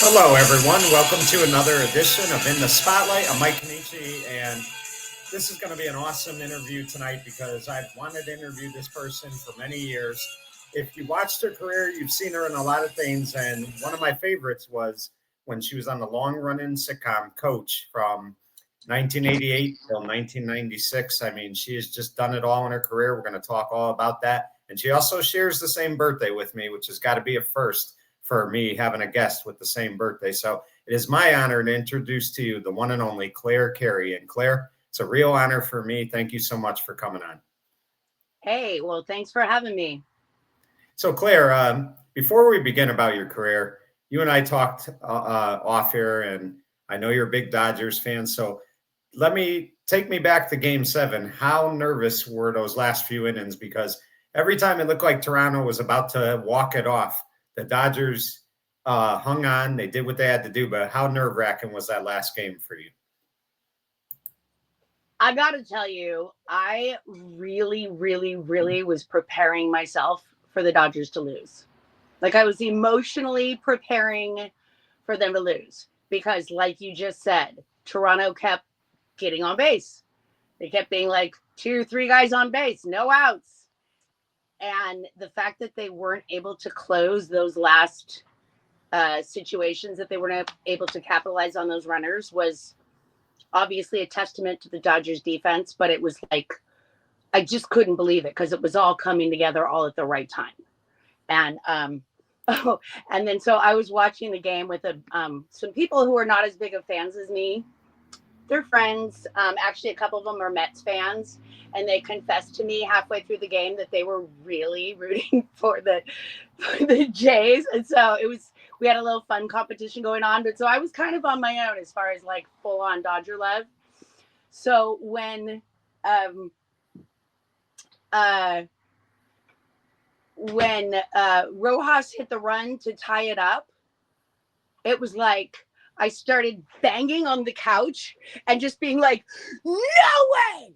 Hello, everyone. Welcome to another edition of In the Spotlight. I'm Mike Kenichi, and this is going to be an awesome interview tonight because I've wanted to interview this person for many years. If you watched her career, you've seen her in a lot of things, and one of my favorites was when she was on the long-running sitcom Coach from 1988 till 1996. I mean, she has just done it all in her career. We're going to talk all about that. And she also shares the same birthday with me, which has got to be a first for me having a guest with the same birthday. So it is my honor to introduce to you the one and only Clare Carey. And Clare, it's a real honor for me. Thank you so much for coming on. Hey, well, thanks for having me. So Clare, before we begin about your career, you and I talked off here, and I know you're a big Dodgers fan. So take me back to Game 7. How nervous were those last few innings? Because every time it looked like Toronto was about to walk it off, the Dodgers hung on. They did what they had to do, but how nerve-wracking was that last game for you? I got to tell you, I really, really, really was preparing myself for the Dodgers to lose. Like I was emotionally preparing for them to lose because, like you just said, Toronto kept getting on base. They kept being like 2 or 3 guys on base, no outs. And the fact that they weren't able to close those last situations, that they weren't able to capitalize on those runners, was obviously a testament to the Dodgers defense. But it was like, I just couldn't believe it because it was all coming together all at the right time. And and then so I was watching the game with some people who are not as big of fans as me. They're friends. Actually, a couple of them are Mets fans, and they confessed to me halfway through the game that they were really rooting for the Jays. And so we had a little fun competition going on. But so I was kind of on my own as far as like full on Dodger love. So when Rojas hit the run to tie it up, it was like I started banging on the couch and just being like, no way,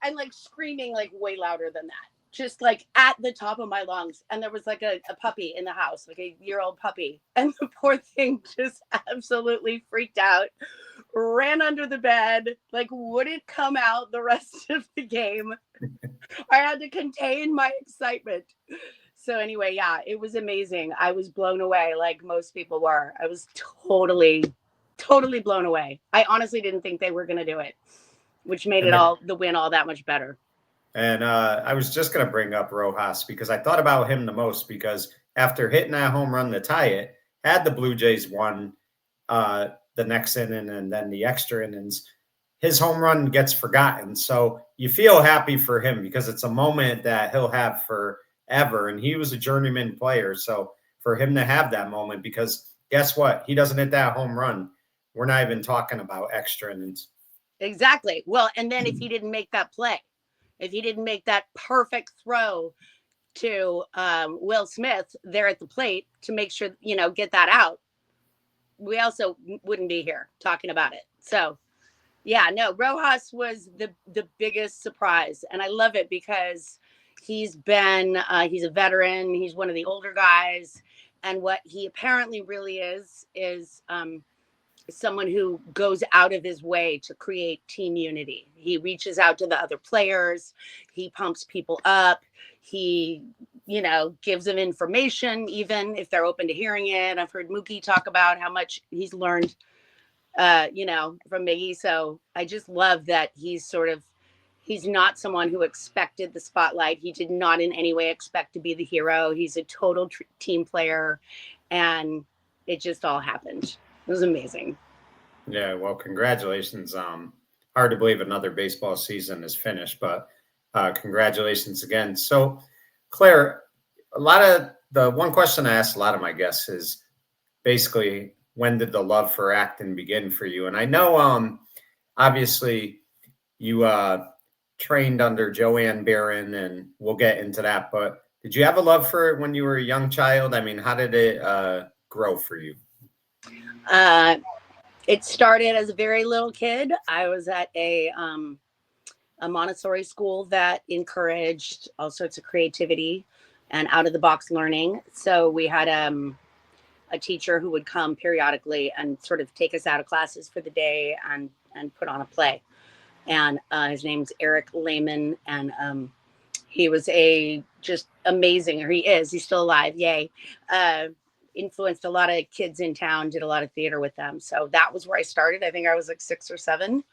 and like screaming like way louder than that, just like at the top of my lungs. And there was like a puppy in the house, like a year-old puppy. And the poor thing just absolutely freaked out, ran under the bed, like wouldn't come out the rest of the game. I had to contain my excitement. So anyway, yeah, it was amazing. I was blown away like most people were. I was totally blown away. I honestly didn't think they were going to do it, which made the win all that much better. And I was just going to bring up Rojas because I thought about him the most because after hitting that home run to tie it, had the Blue Jays won the next inning and then the extra innings, his home run gets forgotten. So you feel happy for him because it's a moment that he'll have forever. And he was a journeyman player. So for him to have that moment, because guess what? He doesn't hit that home run, we're not even talking about extra innings. Exactly. Well, and then if he didn't make that play, if he didn't make that perfect throw to Will Smith there at the plate to make sure, get that out, we also wouldn't be here talking about it. So yeah, no, Rojas was the biggest surprise. And I love it because he's a veteran. He's one of the older guys. And what he apparently really is someone who goes out of his way to create team unity. He reaches out to the other players. He pumps people up. He, gives them information, even if they're open to hearing it. I've heard Mookie talk about how much he's learned from Miggy. So I just love that he's not someone who expected the spotlight. He did not in any way expect to be the hero. He's a total team player, and it just all happened. It was amazing. Yeah, well, congratulations. Hard to believe another baseball season is finished, but congratulations again. So, Clare, the one question I ask a lot of my guests is basically, when did the love for acting begin for you? And I know, obviously, you trained under Joanne Baron, and we'll get into that. But did you have a love for it when you were a young child? I mean, how did it grow for you? It started as a very little kid. I was at a Montessori school that encouraged all sorts of creativity and out of the box learning. So we had a a teacher who would come periodically and sort of take us out of classes for the day and put on a play. And his name's Eric Lehman, and he was just amazing, or he's still alive, yay. Influenced a lot of kids in town, did a lot of theater with them. So that was where I started. I think I was like 6 or 7.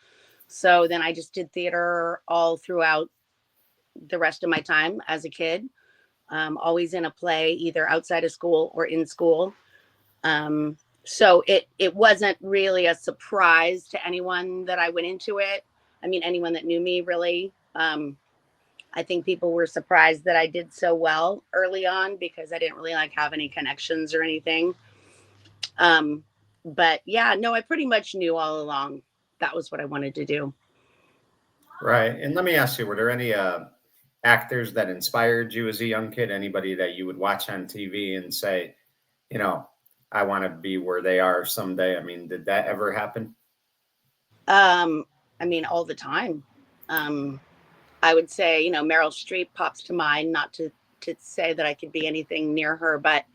So then I just did theater all throughout the rest of my time as a kid, always in a play, either outside of school or in school. So it wasn't really a surprise to anyone that I went into it. I mean, anyone that knew me, really. I think people were surprised that I did so well early on because I didn't really have any connections or anything. But yeah, no, I pretty much knew all along that was what I wanted to do. Right. And let me ask you, were there any actors that inspired you as a young kid? Anybody that you would watch on TV and say, I want to be where they are someday? I mean, did that ever happen? I mean, all the time. I would say, Meryl Streep pops to mind, not to say that I could be anything near her, but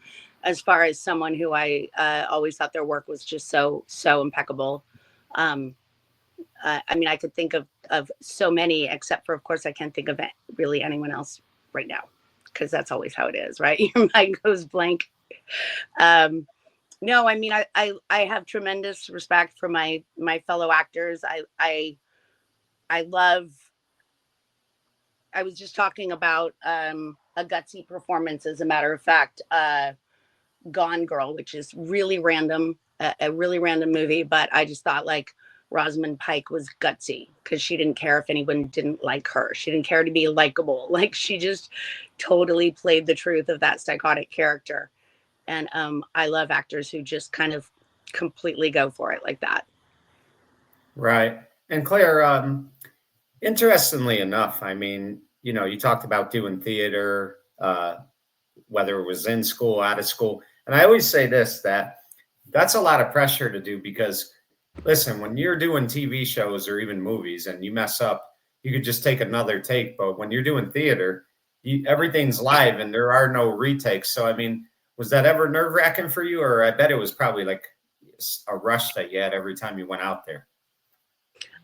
as far as someone who I always thought their work was just so impeccable. I mean, I could think of so many, except for, of course, I can't think of really anyone else right now, because that's always how it is, right? Your mind goes blank. No, I mean, I have tremendous respect for my fellow actors. I love. I was just talking about a gutsy performance, as a matter of fact, Gone Girl, which is really random, a really random movie, but I just thought Rosamund Pike was gutsy because she didn't care if anyone didn't like her. She didn't care to be likable. She just totally played the truth of that psychotic character. And I love actors who just kind of completely go for it like that. Right. And Claire, interestingly enough, I mean, you talked about doing theater, whether it was in school, out of school. And I always say this, that's a lot of pressure to do because, listen, when you're doing TV shows or even movies and you mess up, you could just take another take. But when you're doing theater, everything's live and there are no retakes. So, I mean, was that ever nerve-wracking for you? Or I bet it was probably like a rush that you had every time you went out there.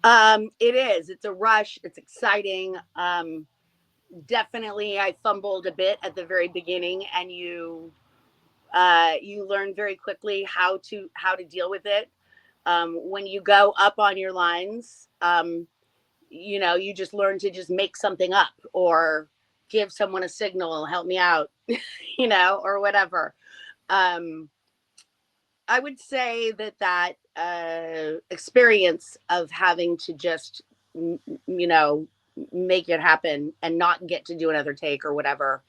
It is. It's a rush. It's exciting. Definitely, I fumbled a bit at the very beginning, and you learn very quickly how to deal with it. When you go up on your lines, you just learn to just make something up or give someone a signal, help me out, or whatever. I would say that experience of having to just, make it happen and not get to do another take or whatever.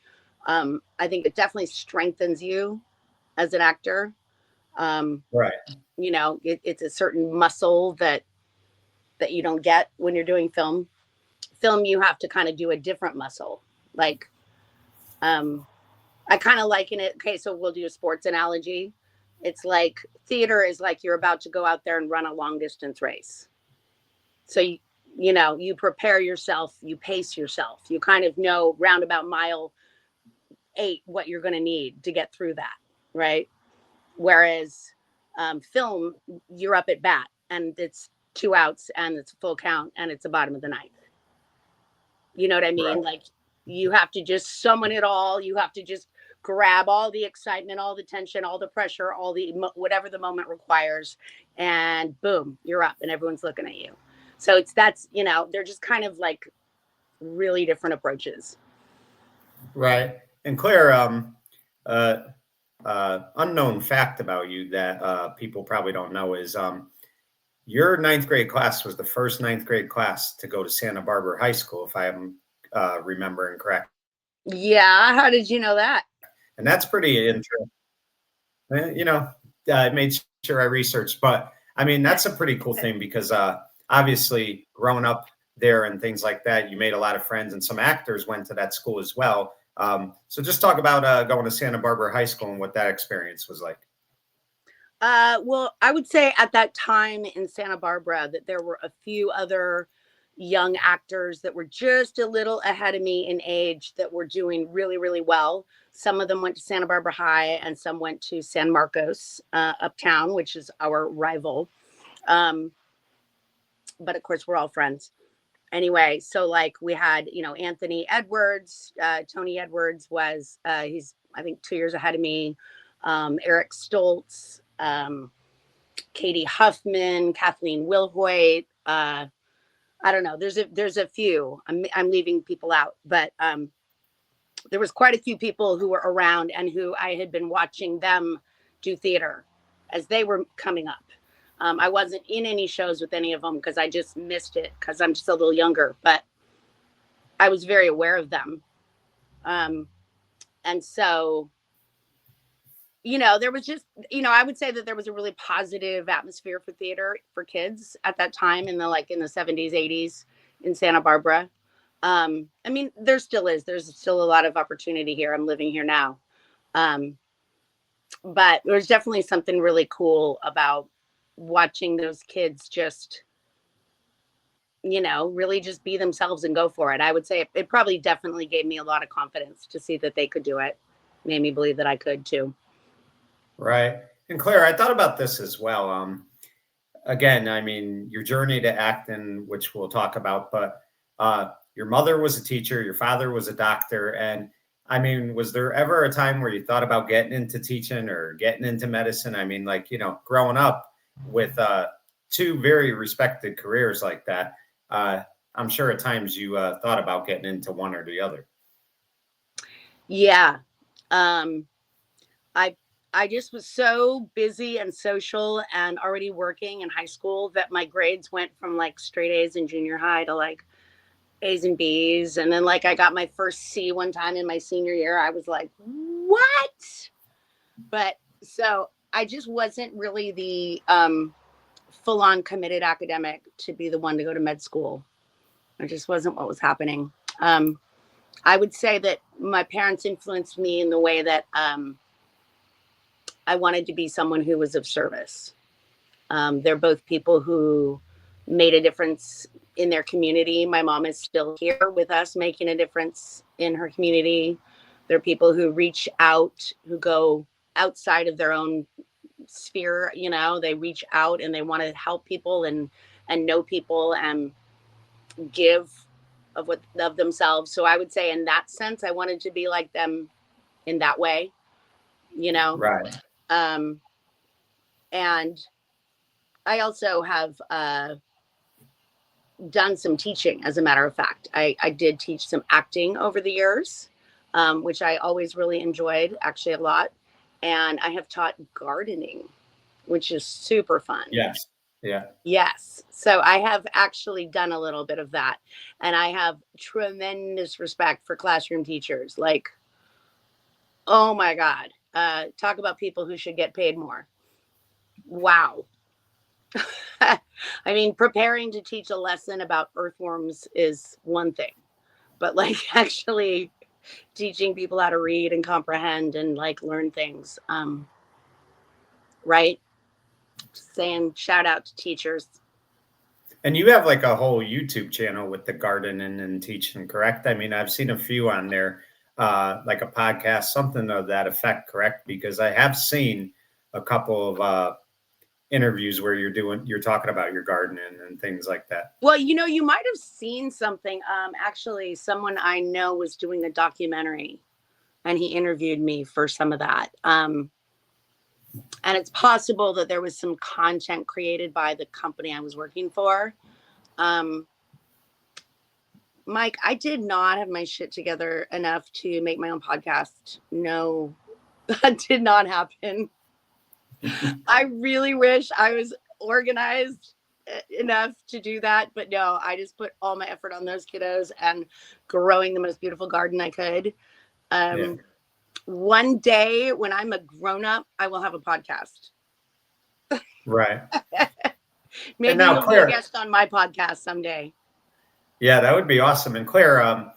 I think it definitely strengthens you as an actor. Right. It's a certain muscle that you don't get when you're doing film. You have to kind of do a different muscle. I kind of liken it. Okay, so we'll do a sports analogy. It's like theater is like you're about to go out there and run a long distance race. So you prepare yourself, you pace yourself, you kind of know roundabout mile 8 what you're going to need to get through that, right? Whereas film, you're up at bat and it's 2 outs and it's a full count and it's the bottom of the ninth. You know what I mean? Right. You have to just summon it all. You have to just grab all the excitement, all the tension, all the pressure, all the whatever the moment requires, and boom, you're up and everyone's looking at you. So they're just kind of really different approaches. Right. And Claire, unknown fact about you that people probably don't know is your 9th grade class was the first 9th grade class to go to Santa Barbara High School, if I am remembering correct. Yeah. How did you know that? And that's pretty interesting. I made sure I researched, but I mean, that's a pretty cool thing because obviously growing up there and things like that, you made a lot of friends and some actors went to that school as well. So just talk about going to Santa Barbara High School and what that experience was like. Well, I would say at that time in Santa Barbara that there were a few other young actors that were just a little ahead of me in age that were doing really, really well. Some of them went to Santa Barbara High and some went to San Marcos, uptown, which is our rival. Um, but of course, we're all friends. Anyway, so like we had, Anthony Edwards, Tony Edwards was, he's, I think, 2 years ahead of me. Eric Stoltz, Katie Huffman, Kathleen Wilhoit. I don't know. There's a few. I'm leaving people out, but there was quite a few people who were around and who I had been watching them do theater as they were coming up. I wasn't in any shows with any of them because I just missed it because I'm just a little younger, but I was very aware of them. And so, there was just, I would say that there was a really positive atmosphere for theater for kids at that time in the 70s, 80s in Santa Barbara. I mean, there still is. There's still a lot of opportunity here. I'm living here now. But there's definitely something really cool about watching those kids just, really just be themselves and go for it. I would say it probably definitely gave me a lot of confidence to see that they could do it. Made me believe that I could too. Right. And Claire, I thought about this as well. Again, I mean, your journey to acting, which we'll talk about, but your mother was a teacher, your father was a doctor. And I mean, was there ever a time where you thought about getting into teaching or getting into medicine? I mean, growing up with two very respected careers like that, I'm sure at times you thought about getting into one or the other. Yeah. I just was so busy and social and already working in high school that my grades went from straight A's in junior high to A's and B's. And then I got my first C one time in my senior year. I was like, what? But so I just wasn't really the full-on committed academic to be the one to go to med school. It just wasn't what was happening. I would say that my parents influenced me in the way that I wanted to be someone who was of service. They're both people who made a difference in their community. My mom is still here with us, making a difference in her community. They're people who reach out, who go outside of their own sphere. They reach out and they want to help people and know people and give of themselves. So I would say in that sense, I wanted to be like them in that way, Right. And I also have done some teaching, as a matter of fact. I did teach some acting over the years, which I always really enjoyed, actually a lot. And I have taught gardening, which is super fun. Yes. Yeah. Yes. So I have actually done a little bit of that. And I have tremendous respect for classroom teachers. Oh my God. Talk about people who should get paid more. Wow. I mean, preparing to teach a lesson about earthworms is one thing, but actually teaching people how to read and comprehend and learn things. Right. Just saying shout out to teachers. And you have a whole YouTube channel with the gardening and teaching, correct? I mean, I've seen a few on there, a podcast, something of that effect, correct? Because I have seen a couple of interviews where you're talking about your gardening and things like that. Well, you might have seen something. Actually, someone I know was doing a documentary and he interviewed me for some of that. And it's possible that there was some content created by the company I was working for. Mike, I did not have my shit together enough to make my own podcast. No, that did not happen. I really wish I was organized enough to do that, but no, I just put all my effort on those kiddos and growing the most beautiful garden I could. Yeah. One day when I'm a grown-up, I will have a podcast. Right. Maybe now, you'll Claire, be a guest on my podcast someday. Yeah, that would be awesome. And Claire,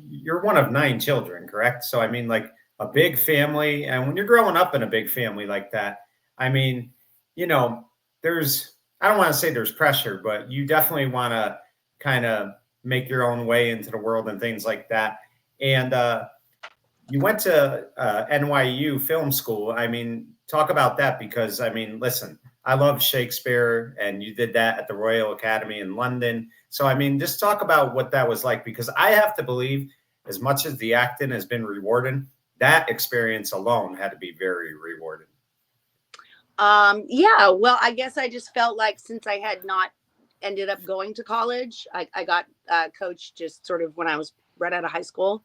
you're one of 9 children, correct? So, I mean, a big family. And when you're growing up in a big family like that, I mean, there's I don't want to say there's pressure, but you definitely want to kind of make your own way into the world and things like that. And you went to NYU Film School. I mean, talk about that because, I mean, listen, I love Shakespeare and you did that at the Royal Academy in London. So, I mean, just talk about what that was like because I have to believe, as much as the acting has been rewarding, that experience alone had to be very rewarding. Yeah, well, I guess I just felt like since I had not ended up going to college, I got coached just sort of when I was right out of high school.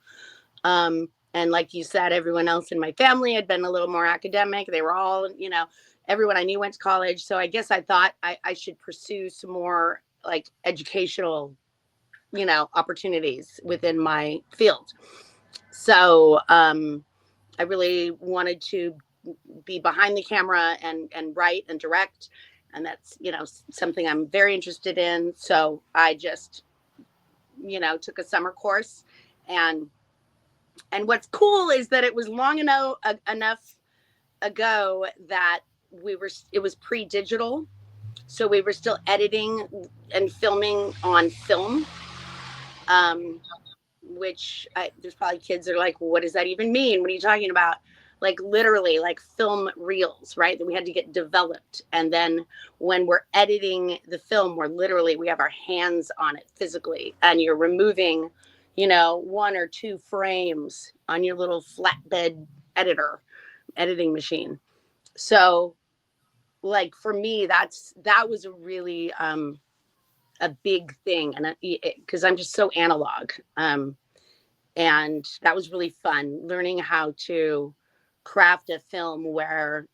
And like you said, everyone else in my family had been a little more academic. They were all, everyone I knew went to college. So I guess I thought I should pursue some more like educational, opportunities within my field. So I really wanted to be behind the camera and write and direct. And that's, something I'm very interested in. So I just, took a summer course and what's cool is that it was long enough ago that it was pre-digital. So we were still editing and filming on film. Which there's probably kids that are like, well, what does that even mean? What are you talking about? Like literally like film reels, right? That we had to get developed. And then when we're editing the film, we have our hands on it physically and you're removing, 1 or 2 frames on your little flatbed editing machine. So like for me, that was a really, a big thing. And because I'm just so analog. And that was really fun learning how to craft a film where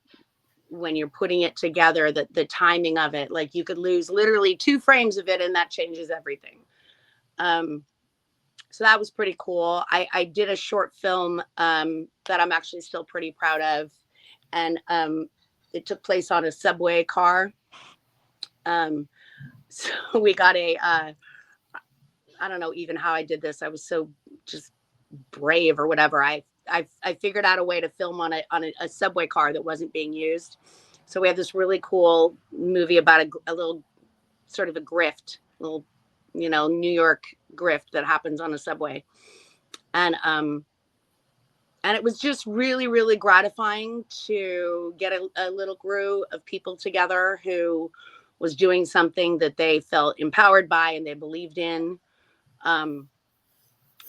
when you're putting it together, the timing of it, like you could lose literally 2 frames of it and that changes everything. So that was pretty cool. I did a short film that I'm actually still pretty proud of. And it took place on a subway car. So we got I don't know even how I did this. I was so just brave or whatever. I figured out a way to film on a subway car that wasn't being used. So we have this really cool movie about a little sort of a grift, little, New York grift that happens on a subway. And it was just really, really gratifying to get a little group of people together who was doing something that they felt empowered by and they believed in.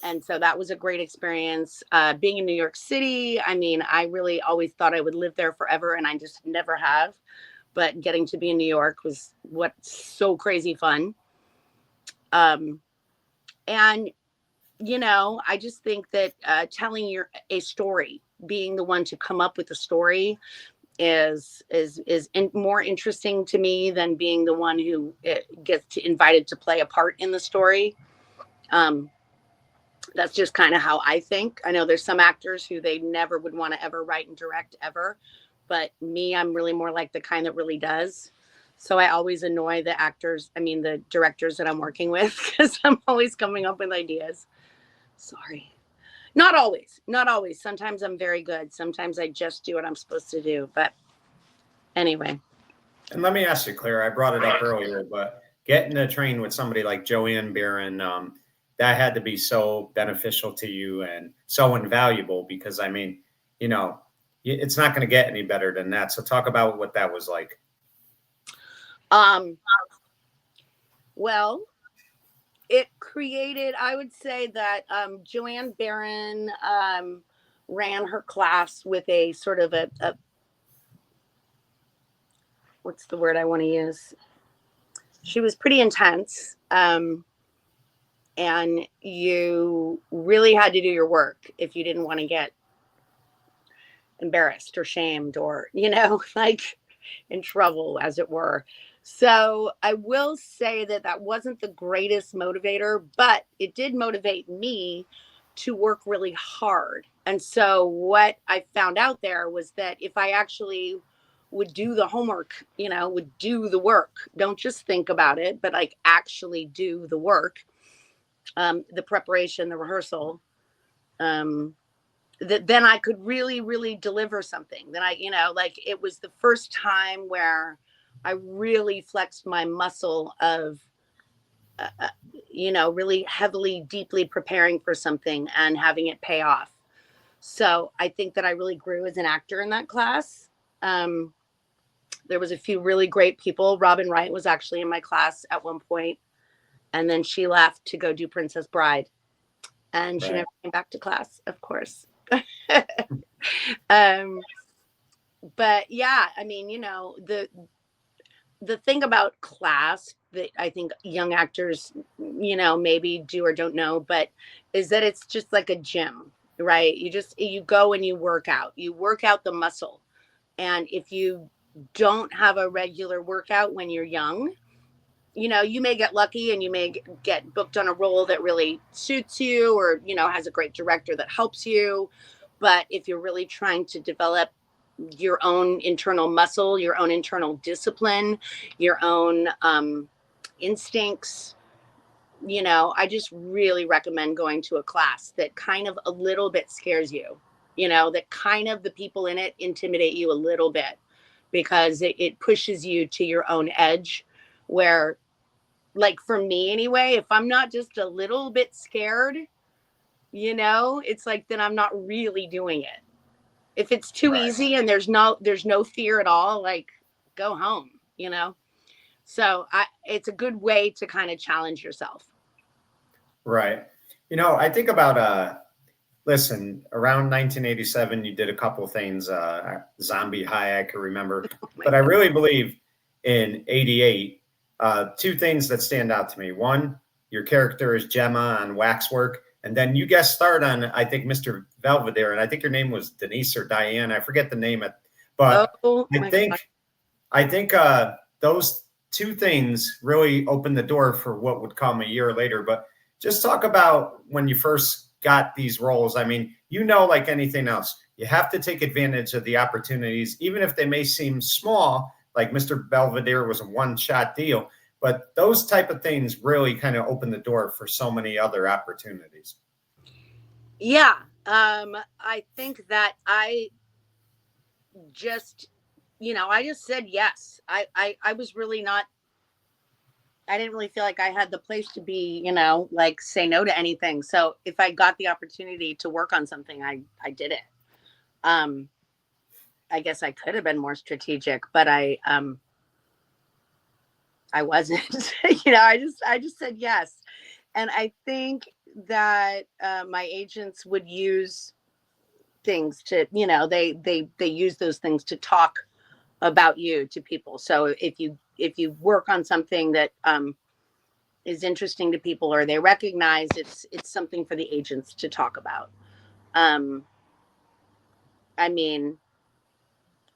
And so that was a great experience. Being in New York City, I mean, I really always thought I would live there forever, and I just never have. But getting to be in New York was what's so crazy fun. And, I just think that telling a story, being the one to come up with a story is more interesting to me than being the one who gets invited to play a part in the story. That's just kind of how I think. I know there's some actors who they never would want to ever write and direct ever. But me, I'm really more like the kind that really does. So I always annoy the directors that I'm working with because I'm always coming up with ideas. Sorry. Not always. Sometimes I'm very good. Sometimes I just do what I'm supposed to do. But anyway. And let me ask you, Claire, I brought it up earlier, but getting to train with somebody like Joanne Baron, that had to be so beneficial to you and so invaluable because, I mean, it's not going to get any better than that. So talk about what that was like. Well, it created, I would say that Joanne Baron ran her class with a sort of a what's the word I want to use? She was pretty intense. And you really had to do your work if you didn't want to get embarrassed or shamed or, like in trouble, as it were. So I will say that wasn't the greatest motivator, but it did motivate me to work really hard. And so what I found out there was that if I actually would do the homework, would do the work, don't just think about it, but like actually do the work, the preparation, the rehearsal, that then I could really, really deliver something. Then like it was the first time where I really flexed my muscle of, really heavily, deeply preparing for something and having it pay off. So I think that I really grew as an actor in that class. Um, there was a few really great people. Robin Wright was actually in my class at one point, and then she left to go do Princess Bride, and she Right. never came back to class, of course. um, but yeah, I mean, the thing about class that I think young actors, maybe do or don't know, but is that it's just like a gym, right? You go and you work out the muscle. And if you don't have a regular workout when you're young, you may get lucky and you may get booked on a role that really suits you, or, has a great director that helps you. But if you're really trying to develop your own internal muscle, your own internal discipline, your own instincts, I just really recommend going to a class that kind of a little bit scares you, that kind of the people in it intimidate you a little bit, because it pushes you to your own edge, where, like, for me anyway, if I'm not just a little bit scared, it's like, then I'm not really doing it. If it's too Right. easy and there's no fear at all, like, go home. So it's a good way to kind of challenge yourself. Right. I think about listen, around 1987 you did a couple of things, Zombie High, I can remember. Oh my But I God. really believe in 88, two things that stand out to me. One, your character is Gemma on Waxwork, and then you guest starred on, I think, Mr. Belvedere, and I think your name was Denise or Diane. I forget the name, but Oh I my think God. those two things really opened the door for what would come a year later. But just talk about when you first got these roles. I mean, like anything else, you have to take advantage of the opportunities, even if they may seem small, like Mr. Belvedere was a one-shot deal. But those type of things really kind of open the door for so many other opportunities. Yeah. I think that just, I just said yes. I was really not, I didn't really feel like I had the place to be, like, say no to anything. So if I got the opportunity to work on something, I did it. Um, I guess I could have been more strategic, but I wasn't. I just said yes. And I think that my agents would use things to, they use those things to talk about you to people. So if you work on something that is interesting to people, or they recognize, it's something for the agents to talk about. Um, I mean,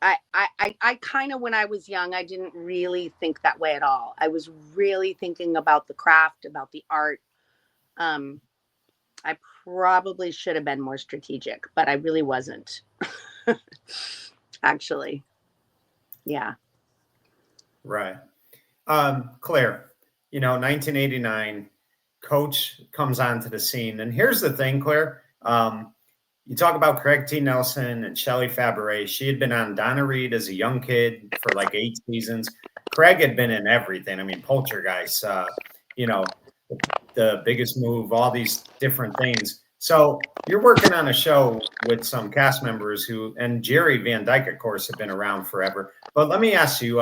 I kind of, when I was young, I didn't really think that way at all. I was really thinking about the craft, about the art. Um, I probably should have been more strategic, but I really wasn't. Actually, yeah. Right. Claire, 1989, Coach comes onto the scene. And here's the thing, Claire. You talk about Craig T. Nelson and Shelley Fabaret. She had been on Donna Reed as a young kid for like 8 seasons. Craig had been in everything. I mean, Poltergeist, you know, the Biggest Move, all these different things. So you're working on a show with some cast members and Jerry Van Dyke, of course, have been around forever. But let me ask you,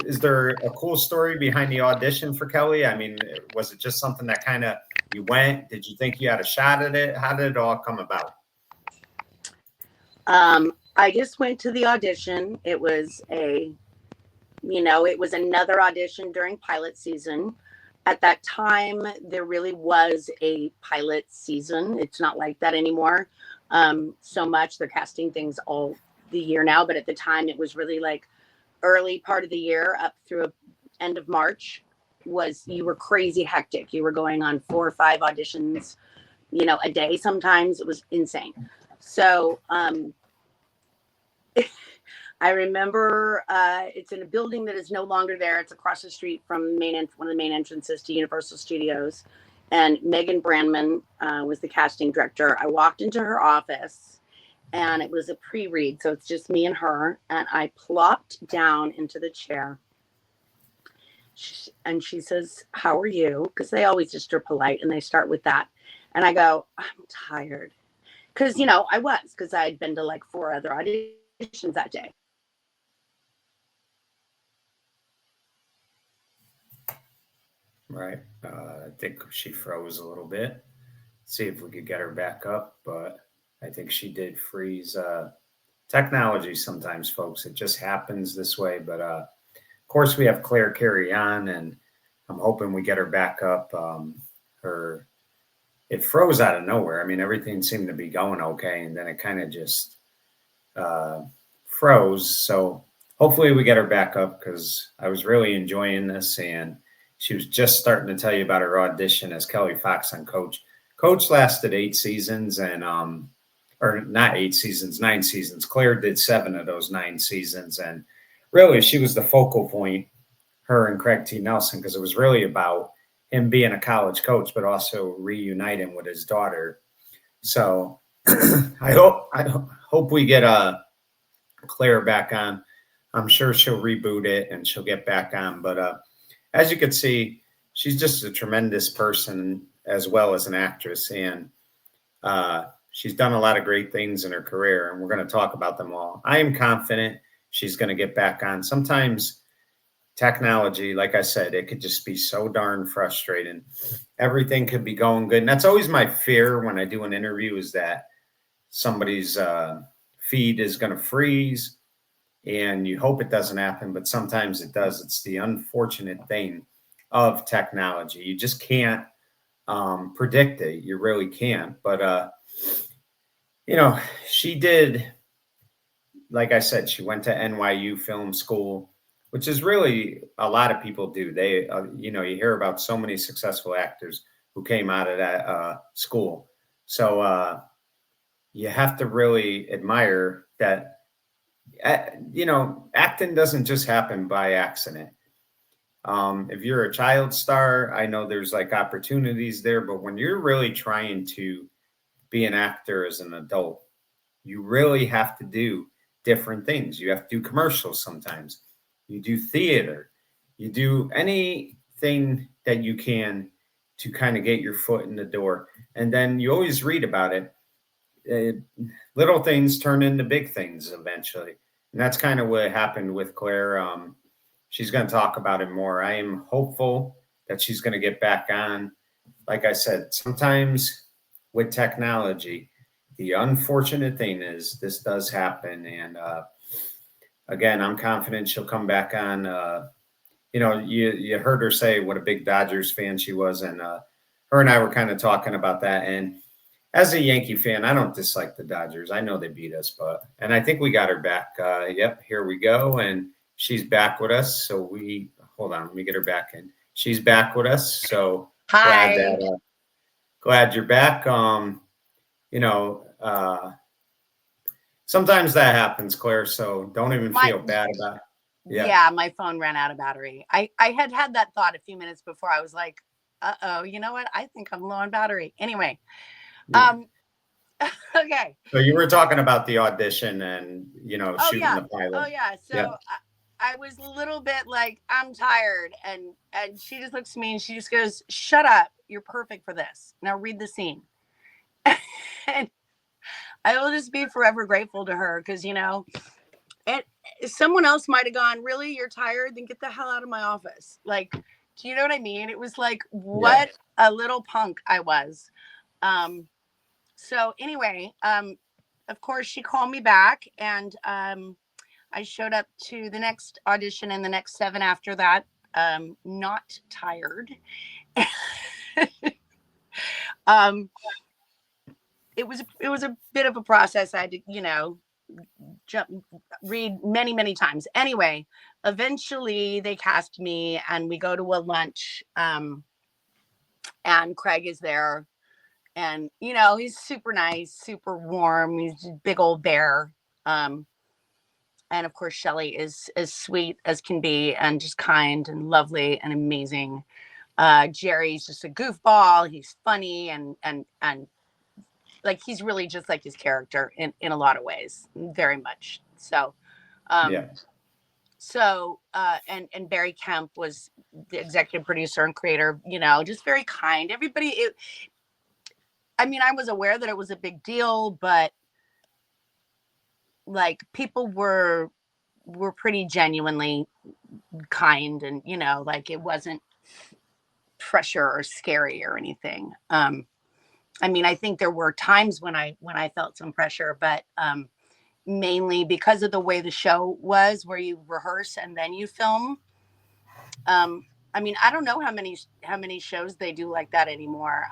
is there a cool story behind the audition for Kelly? I mean, was it just something that kind of you went? Did you think you had a shot at it? How did it all come about? I just went to the audition. It was another audition during pilot season. At that time, there really was a pilot season. It's not like that anymore. So much. They're casting things all the year now, but at the time, it was really like early part of the year up through end of March. You were crazy hectic. You were going on 4 or 5 auditions, a day. Sometimes it was insane. So I remember it's in a building that is no longer there. It's across the street from one of the main entrances to Universal Studios. And Megan Brandman was the casting director. I walked into her office, and it was a pre-read, so it's just me and her. And I plopped down into the chair, and she says, "How are you?" Because they always just are polite, and they start with that. And I go, "I'm tired," because I was, because I had been to like 4 other auditions that day. Right. I think she froze a little bit. See if we could get her back up, but I think she did freeze. Technology sometimes, folks, it just happens this way. But of course, we have Clare Carey on, and I'm hoping we get her back up. Her It froze out of nowhere. I mean, everything seemed to be going okay, and then it kind of just uh, froze. So hopefully we get her back up, because I was really enjoying this, and she was just starting to tell you about her audition as Kelly Fox on Coach. Coach lasted 8 seasons, and or not 8 seasons, 9 seasons. Claire did 7 of those 9 seasons, and really she was the focal point, her and Craig T. Nelson, because it was really about him being a college coach, but also reuniting with his daughter. So I hope we get Claire back on. I'm sure she'll reboot it and she'll get back on. But as you can see, she's just a tremendous person as well as an actress, and she's done a lot of great things in her career, and we're going to talk about them all. I am confident she's going to get back on. Sometimes technology, like I said, it could just be so darn frustrating. Everything could be going good, and that's always my fear when I do an interview, is that somebody's feed is going to freeze, and you hope it doesn't happen, but sometimes it does. It's the unfortunate thing of technology. You just can't predict it. You really can't. But she did, like I said, she went to NYU Film School, which is really a lot of people do. They, you hear about so many successful actors who came out of that school. So you have to really admire that. Acting doesn't just happen by accident. If you're a child star, I know there's like opportunities there, but when you're really trying to be an actor as an adult, you really have to do different things. You have to do commercials sometimes. You do theater. You do anything that you can to kind of get your foot in the door. And then you always read about it. Little things turn into big things eventually. And that's kind of what happened with Claire. She's going to talk about it more. I am hopeful that she's going to get back on. Like I said, sometimes with technology, the unfortunate thing is this does happen. And again, I'm confident she'll come back on. You heard her say what a big Dodgers fan she was. And her and I were kind of talking about that. And as a Yankee fan, I don't dislike the Dodgers. I know they beat us, and I think we got her back. Yep, here we go. And she's back with us. So hold on, let me get her back in. She's back with us. So Hi. glad you're back. Sometimes that happens, Claire. So don't even feel bad about it. Yeah, my phone ran out of battery. I had that thought a few minutes before. I was like, uh-oh, you know what? I think I'm low on battery. Anyway. Yeah. Okay. So you were talking about the audition and, shooting the pilot. Oh, yeah. So I was a little bit like, I'm tired. And she just looks at me and she just goes, shut up. You're perfect for this. Now read the scene. And I will just be forever grateful to her because, someone else might have gone, really? You're tired? Then get the hell out of my office. Like, do you know what I mean? It was like, what a little punk I was. So anyway, of course, she called me back, and I showed up to the next audition and the next 7 after that, not tired. It was a bit of a process. I had to, read many, many times. Anyway, eventually they cast me, and we go to a lunch, and Craig is there. And, he's super nice, super warm. He's a big old bear. And of course, Shelley is as sweet as can be and just kind and lovely and amazing. Jerry's just a goofball. He's funny and like he's really just like his character in a lot of ways, very much. So, Yeah. And Barry Kemp was the executive producer and creator, just very kind. Everybody, I mean, I was aware that it was a big deal, but like people were pretty genuinely kind, and like it wasn't pressure or scary or anything. I mean, I think there were times when I felt some pressure, but mainly because of the way the show was, where you rehearse and then you film. I mean, I don't know how many shows they do like that anymore,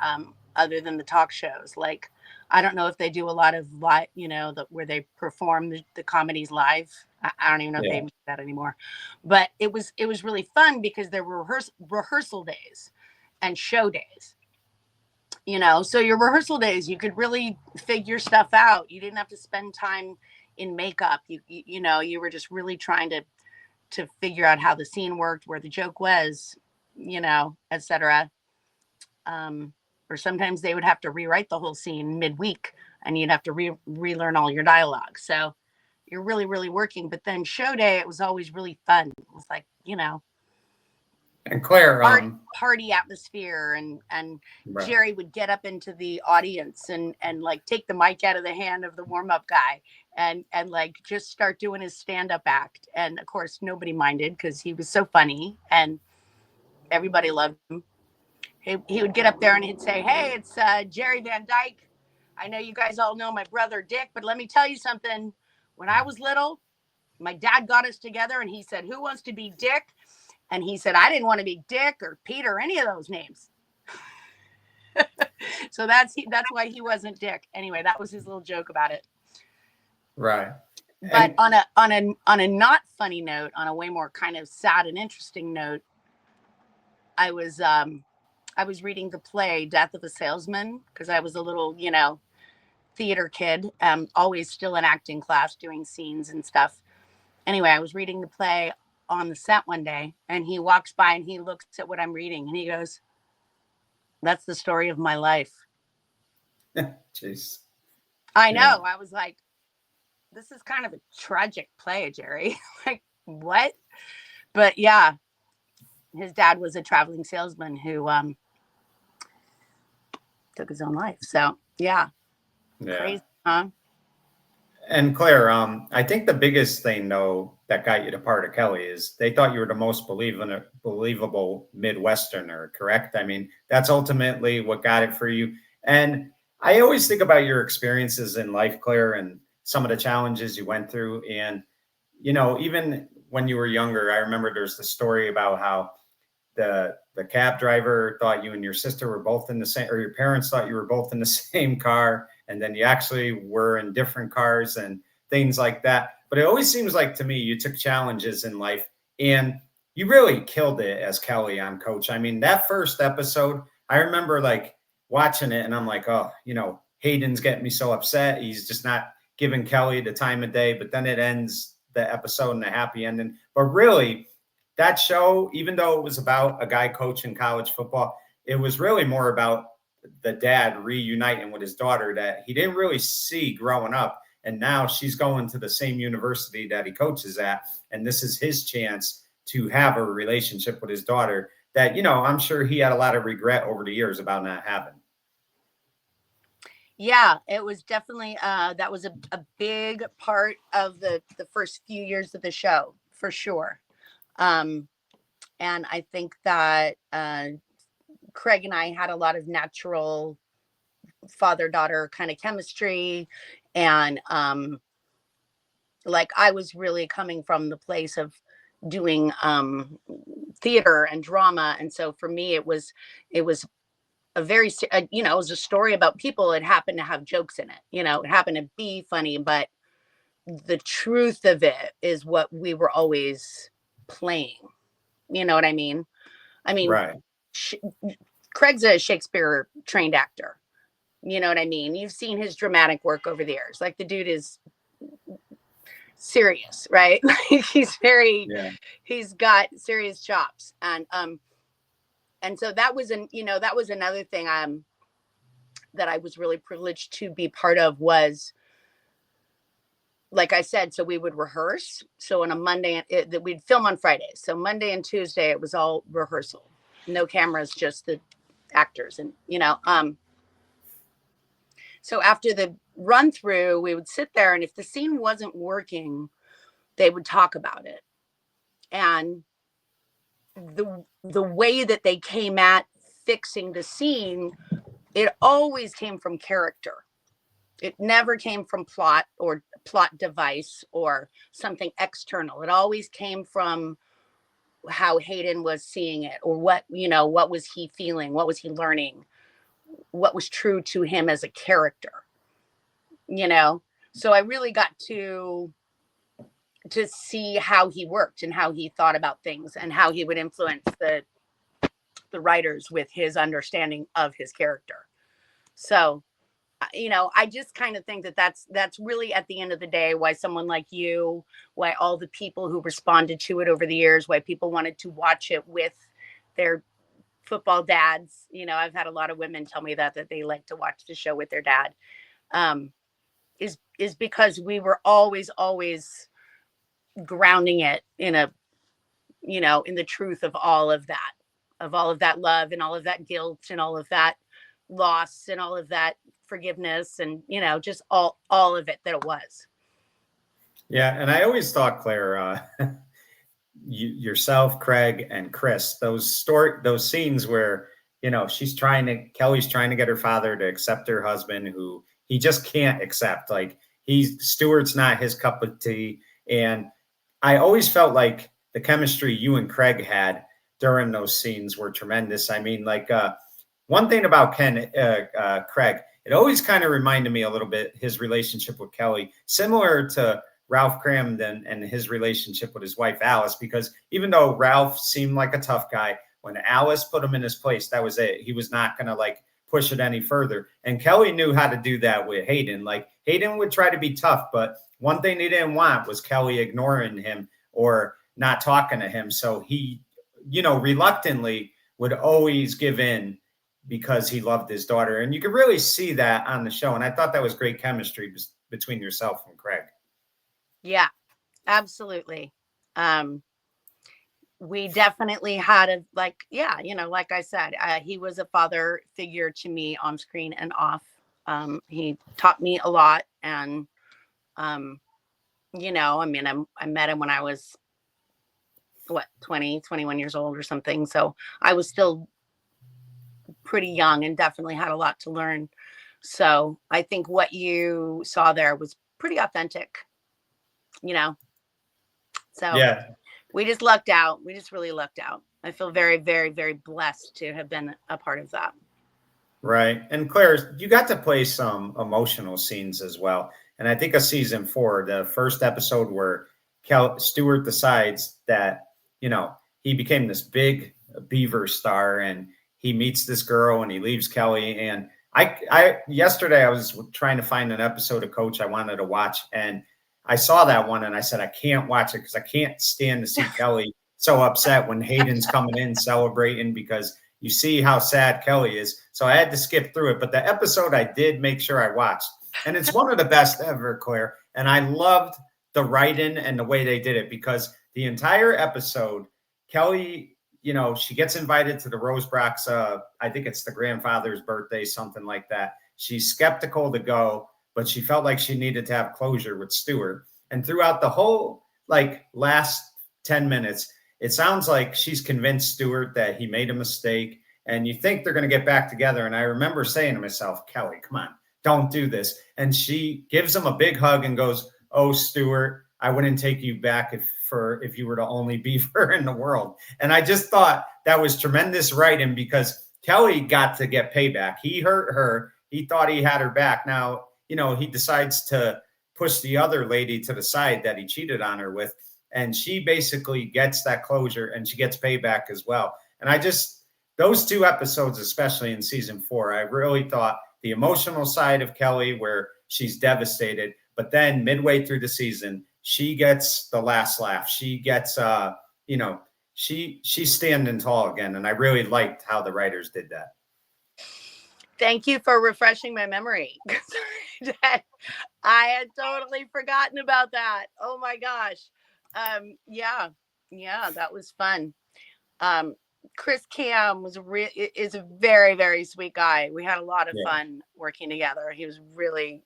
other than the talk shows. Like, I don't know if they do a lot of live, where they perform the comedies live. I don't even know if they do that anymore. But it was really fun because there were rehearsal days and show days. So your rehearsal days, you could really figure stuff out. You didn't have to spend time in makeup. You were just really trying to figure out how the scene worked, where the joke was, etc. Or sometimes they would have to rewrite the whole scene midweek, and you'd have to relearn all your dialogue. So you're really, really working. But then show day, it was always really fun. It was like, And Claire, party atmosphere, and right. Jerry would get up into the audience and like take the mic out of the hand of the warm-up guy and like just start doing his stand-up act. And of course nobody minded because he was so funny and everybody loved him. He would get up there and he'd say, "Hey, it's Jerry Van Dyke. I know you guys all know my brother Dick, but let me tell you something. When I was little, my dad got us together and he said, 'Who wants to be Dick?' And he said, I didn't want to be Dick or Pete or any of those names." So that's why he wasn't Dick. Anyway, that was his little joke about it. Right. But on a not funny note, on a way more kind of sad and interesting note, I was reading the play Death of a Salesman because I was a little, theater kid, always still in acting class doing scenes and stuff. Anyway, I was reading the play on the set one day, and he walks by and he looks at what I'm reading and he goes, "That's the story of my life." Jeez. I know. I was like, this is kind of a tragic play, Jerry. Like, what? But yeah, his dad was a traveling salesman who took his own life. So yeah. Crazy, huh? And Claire, I think the biggest thing though that got you to part of Kelly is they thought you were the most believable Midwesterner, correct? I mean, that's ultimately what got it for you. And I always think about your experiences in life, Claire, and some of the challenges you went through. And, even when you were younger, I remember there's the story about how the cab driver thought you and your sister were both in the same, or your parents thought you were both in the same car, and then you actually were in different cars and things like that. But it always seems like to me you took challenges in life and you really killed it as Kelly on Coach. I mean, that first episode, I remember like watching it and I'm like, oh, Hayden's getting me so upset. He's just not giving Kelly the time of day. But then it ends the episode in a happy ending. But really, that show, even though it was about a guy coaching college football, it was really more about the dad reuniting with his daughter that he didn't really see growing up. And now she's going to the same university that he coaches at. And this is his chance to have a relationship with his daughter that, I'm sure he had a lot of regret over the years about not having. Yeah, it was definitely, that was a big part of the first few years of the show, for sure. And I think that Craig and I had a lot of natural father-daughter kind of chemistry. And like I was really coming from the place of doing theater and drama. And so for me, it was a very, it was a story about people. It happened to have jokes in it. It happened to be funny, but the truth of it is what we were always playing. You know what I mean? Right. Craig's a Shakespeare trained actor. You know what I mean? You've seen his dramatic work over the years. Like the dude is serious, right? Like he's got serious chops. And so that was that was another thing. that I was really privileged to be part of was, like I said, so we would rehearse. So on a Monday, we'd film on Fridays. So Monday and Tuesday, it was all rehearsal, no cameras, just the actors, and so after the run through, we would sit there, and if the scene wasn't working, they would talk about it. And the way that they came at fixing the scene, it always came from character. It never came from plot or plot device or something external. It always came from how Hayden was seeing it, or what was he feeling, what was he learning, what was true to him as a character. So I really got to see how he worked and how he thought about things and how he would influence the writers with his understanding of his character. So I just kind of think that that's really, at the end of the day, why someone like you, why all the people who responded to it over the years, why people wanted to watch it with their football dads. I've had a lot of women tell me that they like to watch the show with their dad. Is because we were always grounding it in in the truth of all of that love and all of that guilt and all of that loss and all of that forgiveness and just all of it that it was. Yeah, and I always thought, Claire, yourself, Craig, and Chris, those scenes where Kelly's trying to get her father to accept her husband, who he just can't accept. Like, Stuart's not his cup of tea. And I always felt like the chemistry you and Craig had during those scenes were tremendous. I mean, like, one thing about Craig, it always kind of reminded me a little bit his relationship with Kelly, similar to Ralph Cramden and his relationship with his wife, Alice, because even though Ralph seemed like a tough guy, when Alice put him in his place, that was it. He was not going to push it any further. And Kelly knew how to do that with Hayden. Like, Hayden would try to be tough, but one thing he didn't want was Kelly ignoring him or not talking to him. So he, reluctantly would always give in because he loved his daughter. And you could really see that on the show. And I thought that was great chemistry between yourself and Craig. Yeah, absolutely. We definitely had like I said, he was a father figure to me on screen and off. He taught me a lot. And, I met him when I was 21 years old or something. So I was still pretty young and definitely had a lot to learn. So I think what you saw there was pretty authentic, So yeah, we just lucked out. We just really lucked out. I feel very, very, very blessed to have been a part of that. Right. And Claire, you got to play some emotional scenes as well. And I think of season 4, the first episode where Stuart decides that, he became this big Beaver star and he meets this girl and he leaves Kelly. And yesterday I was trying to find an episode of Coach I wanted to watch, and I saw that one and I said, I can't watch it because I can't stand to see Kelly so upset when Hayden's coming in celebrating, because you see how sad Kelly is. So I had to skip through it. But the episode I did make sure I watched, and it's one of the best ever, Claire. And I loved the writing and the way they did it, because the entire episode, Kelly, she gets invited to the Rosebrock's, I think it's the grandfather's birthday, something like that. She's skeptical to go, but she felt like she needed to have closure with Stuart. And throughout the whole last 10 minutes, it sounds like she's convinced Stuart that he made a mistake, and you think they're going to get back together. And I remember saying to myself, Kelly, come on, don't do this. And she gives him a big hug and goes, oh, Stuart, I wouldn't take you back if you were the only beaver in the world. And I just thought that was tremendous writing, because Kelly got to get payback. He hurt her. He thought he had her back. Now, he decides to push the other lady to the side that he cheated on her with. And she basically gets that closure and she gets payback as well. And those 2 episodes, especially in season 4, I really thought the emotional side of Kelly, where she's devastated, but then midway through the season, she gets the last laugh. She gets, she's standing tall again. And I really liked how the writers did that. Thank you for refreshing my memory. I had totally forgotten about that. Oh my gosh. Yeah, that was fun. Chris Cam is a very, very sweet guy. We had a lot of fun working together. He was really,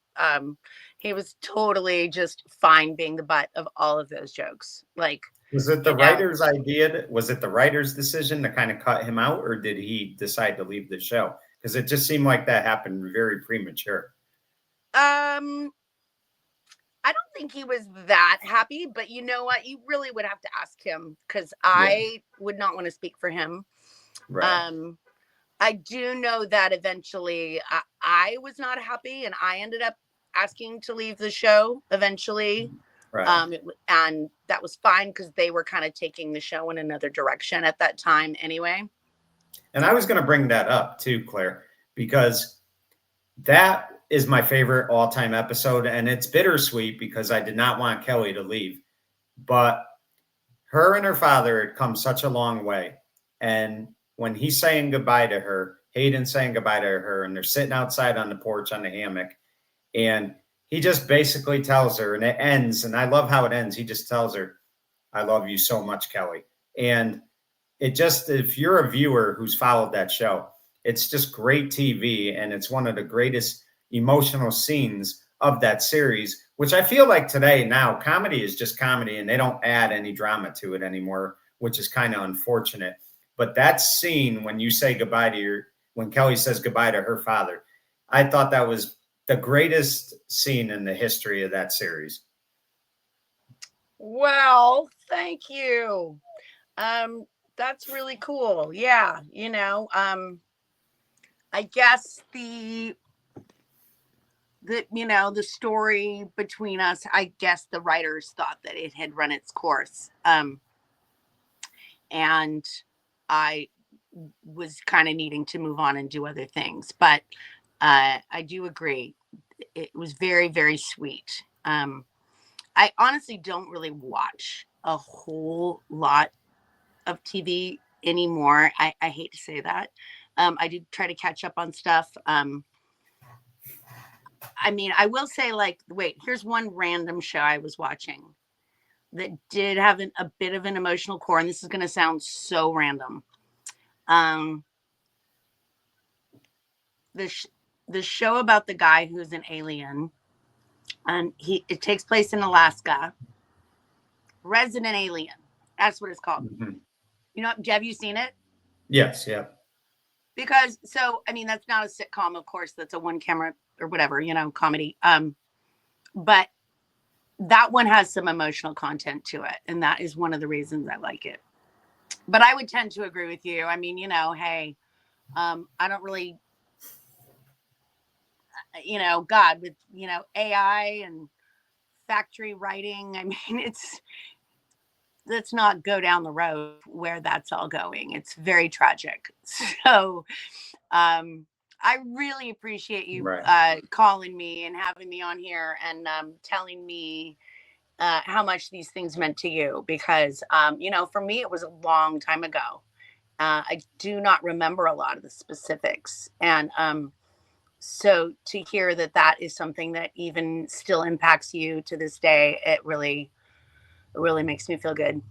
he was totally just fine being the butt of all of those jokes. Like, was it the writer's idea? Was it the writer's decision to kind of cut him out, or did he decide to leave the show? Because it just seemed like that happened very premature. I don't think he was that happy, but you know what? You really would have to ask him, because I would not want to speak for him. Right. I do know that eventually I was not happy, and I ended up asking to leave the show eventually. Right. And that was fine, because they were kind of taking the show in another direction at that time anyway. And I was going to bring that up too, Claire, because that is my favorite all-time episode, and it's bittersweet because I did not want Kelly to leave, but her and her father had come such a long way. And when he's saying goodbye to her, Hayden saying goodbye to her, and they're sitting outside on the porch on the hammock, and he just basically tells her, and it ends, and I love how it ends. He just tells her, "I love you so much, Kelly." And it just, if you're a viewer who's followed that show, it's just great TV, and it's one of the greatest emotional scenes of that series, which I feel like today now comedy is just comedy and they don't add any drama to it anymore, which is kind of unfortunate. But that scene when you say goodbye to when Kelly says goodbye to her father, I thought that was the greatest scene in the history of that series. Well, thank you. That's really cool. Yeah, I guess the story between us, I guess the writers thought that it had run its course. And I was kind of needing to move on and do other things. But I do agree. It was very, very sweet. I honestly don't really watch a whole lot of TV anymore. I hate to say that. I do try to catch up on stuff. I mean, I will say, like, wait, here's one random show I was watching that did have a bit of an emotional core, and this is going to sound so random. The show about the guy who's an alien, and it takes place in Alaska. Resident Alien, that's what it's called. Mm-hmm. Have you seen it? Yes, yeah. Because I mean, that's not a sitcom, of course. That's a one camera or whatever, comedy. But that one has some emotional content to it, and that is one of the reasons I like it. But I would tend to agree with you. I mean, hey, I don't really, God, with AI and factory writing. I mean, let's not go down the road where that's all going. It's very tragic. So I really appreciate you calling me and having me on here and telling me how much these things meant to you, because for me it was a long time ago. I do not remember a lot of the specifics, and so to hear that is something that even still impacts you to this day, it really makes me feel good.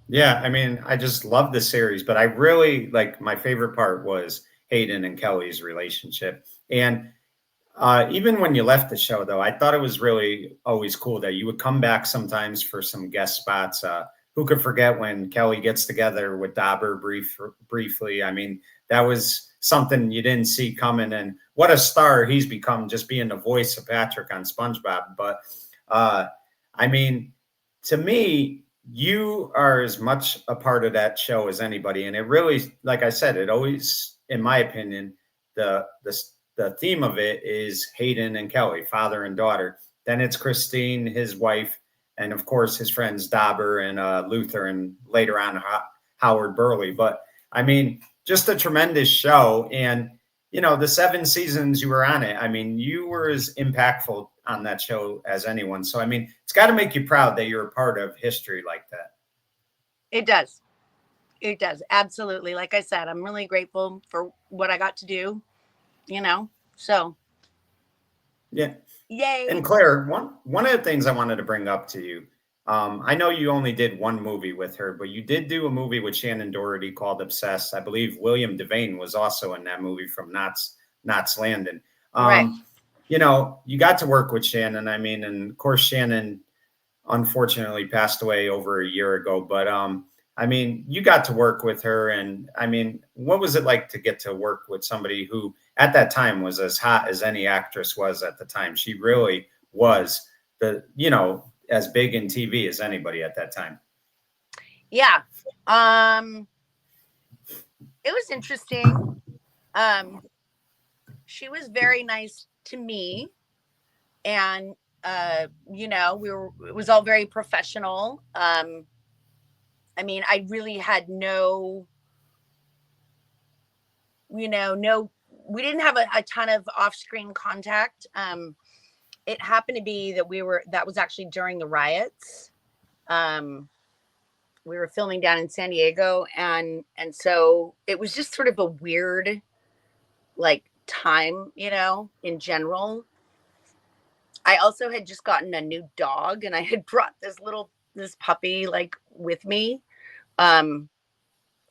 Yeah, I mean, I just love the series, but I really like, my favorite part was Hayden and Kelly's relationship. And even when you left the show, though, I thought it was really always cool that you would come back sometimes for some guest spots. Who could forget when Kelly gets together with Dauber briefly? I mean, that was something you didn't see coming. And what a star he's become, just being the voice of Patrick on SpongeBob. But I mean, to me, you are as much a part of that show as anybody. And it really, like I said, it always, in my opinion, the theme of it is Hayden and Kelly, father and daughter. Then it's Christine, his wife, and of course his friends Dauber and Luther, and later on Howard Burley. But I mean, just a tremendous show. And the 7 seasons you were on it, I mean, you were as impactful on that show as anyone. So I mean, it's got to make you proud that you're a part of history like that. It does. It does. Absolutely. Like I said, I'm really grateful for what I got to do. So Yeah. yay. And Claire, one of the things I wanted to bring up to you, I know you only did one movie with her, but you did do a movie with Shannon Doherty called Obsessed. I believe William Devane was also in that movie from Knots Landing. Right. You got to work with Shannon. I mean, and of course, Shannon unfortunately passed away over a year ago, but I mean, you got to work with her, and I mean, what was it like to get to work with somebody who at that time was as hot as any actress was at the time? She really was as big in TV as anybody at that time. Yeah. It was interesting. She was very nice to me, and it was all very professional. I mean, I really had no, no, we didn't have a ton of off-screen contact. It happened to be that was actually during the riots. We were filming down in San Diego, and so it was just sort of a weird, like, time, in general. I also had just gotten a new dog, and I had brought this puppy, like, with me. And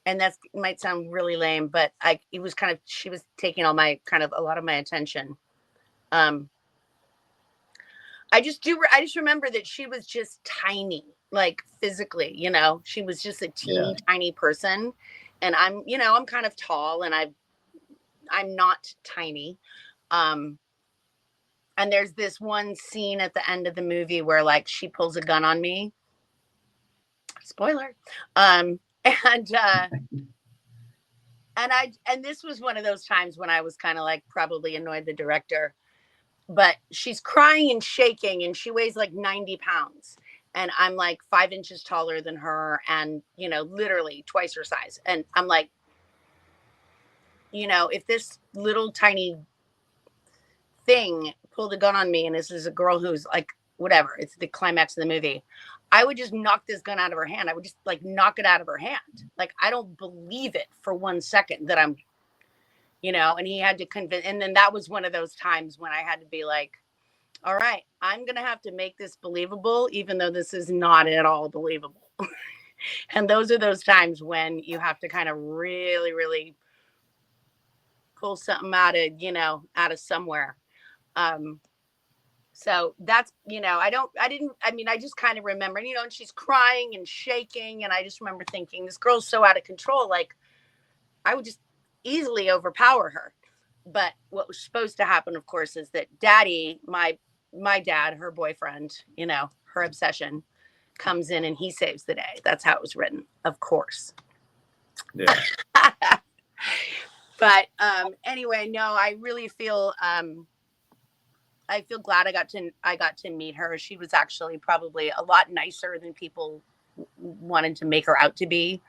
that might sound really lame, but she was taking a lot of my attention. Um, I just remember that she was just tiny, like, physically, she was just a teeny tiny person. And I'm kind of tall, and I'm not tiny. Um, and there's this one scene at the end of the movie where, like, she pulls a gun on me. Spoiler. And and this was one of those times when I was kind of, like, probably annoyed the director. But she's crying and shaking, and she weighs like 90 pounds. And I'm like 5 inches taller than her, and, literally twice her size. And I'm like, if this little tiny thing pulled a gun on me, and this is a girl who's like, whatever, it's the climax of the movie, I would just knock this gun out of her hand. I would just, like, knock it out of her hand. Like, I don't believe it for 1 second that I'm, and he had to convince. And then that was one of those times when I had to be like, all right, I'm going to have to make this believable, even though this is not at all believable. And those are those times when you have to kind of really, really pull something out of somewhere. So that's, I just kind of remember, and she's crying and shaking. And I just remember thinking, this girl's so out of control. Like, I would just easily overpower her. But what was supposed to happen, of course, is that Daddy, my dad, her boyfriend, her obsession, comes in and he saves the day. That's how it was written, of course. Yeah. But anyway, no, I really feel glad I got to meet her. She was actually probably a lot nicer than people wanted to make her out to be.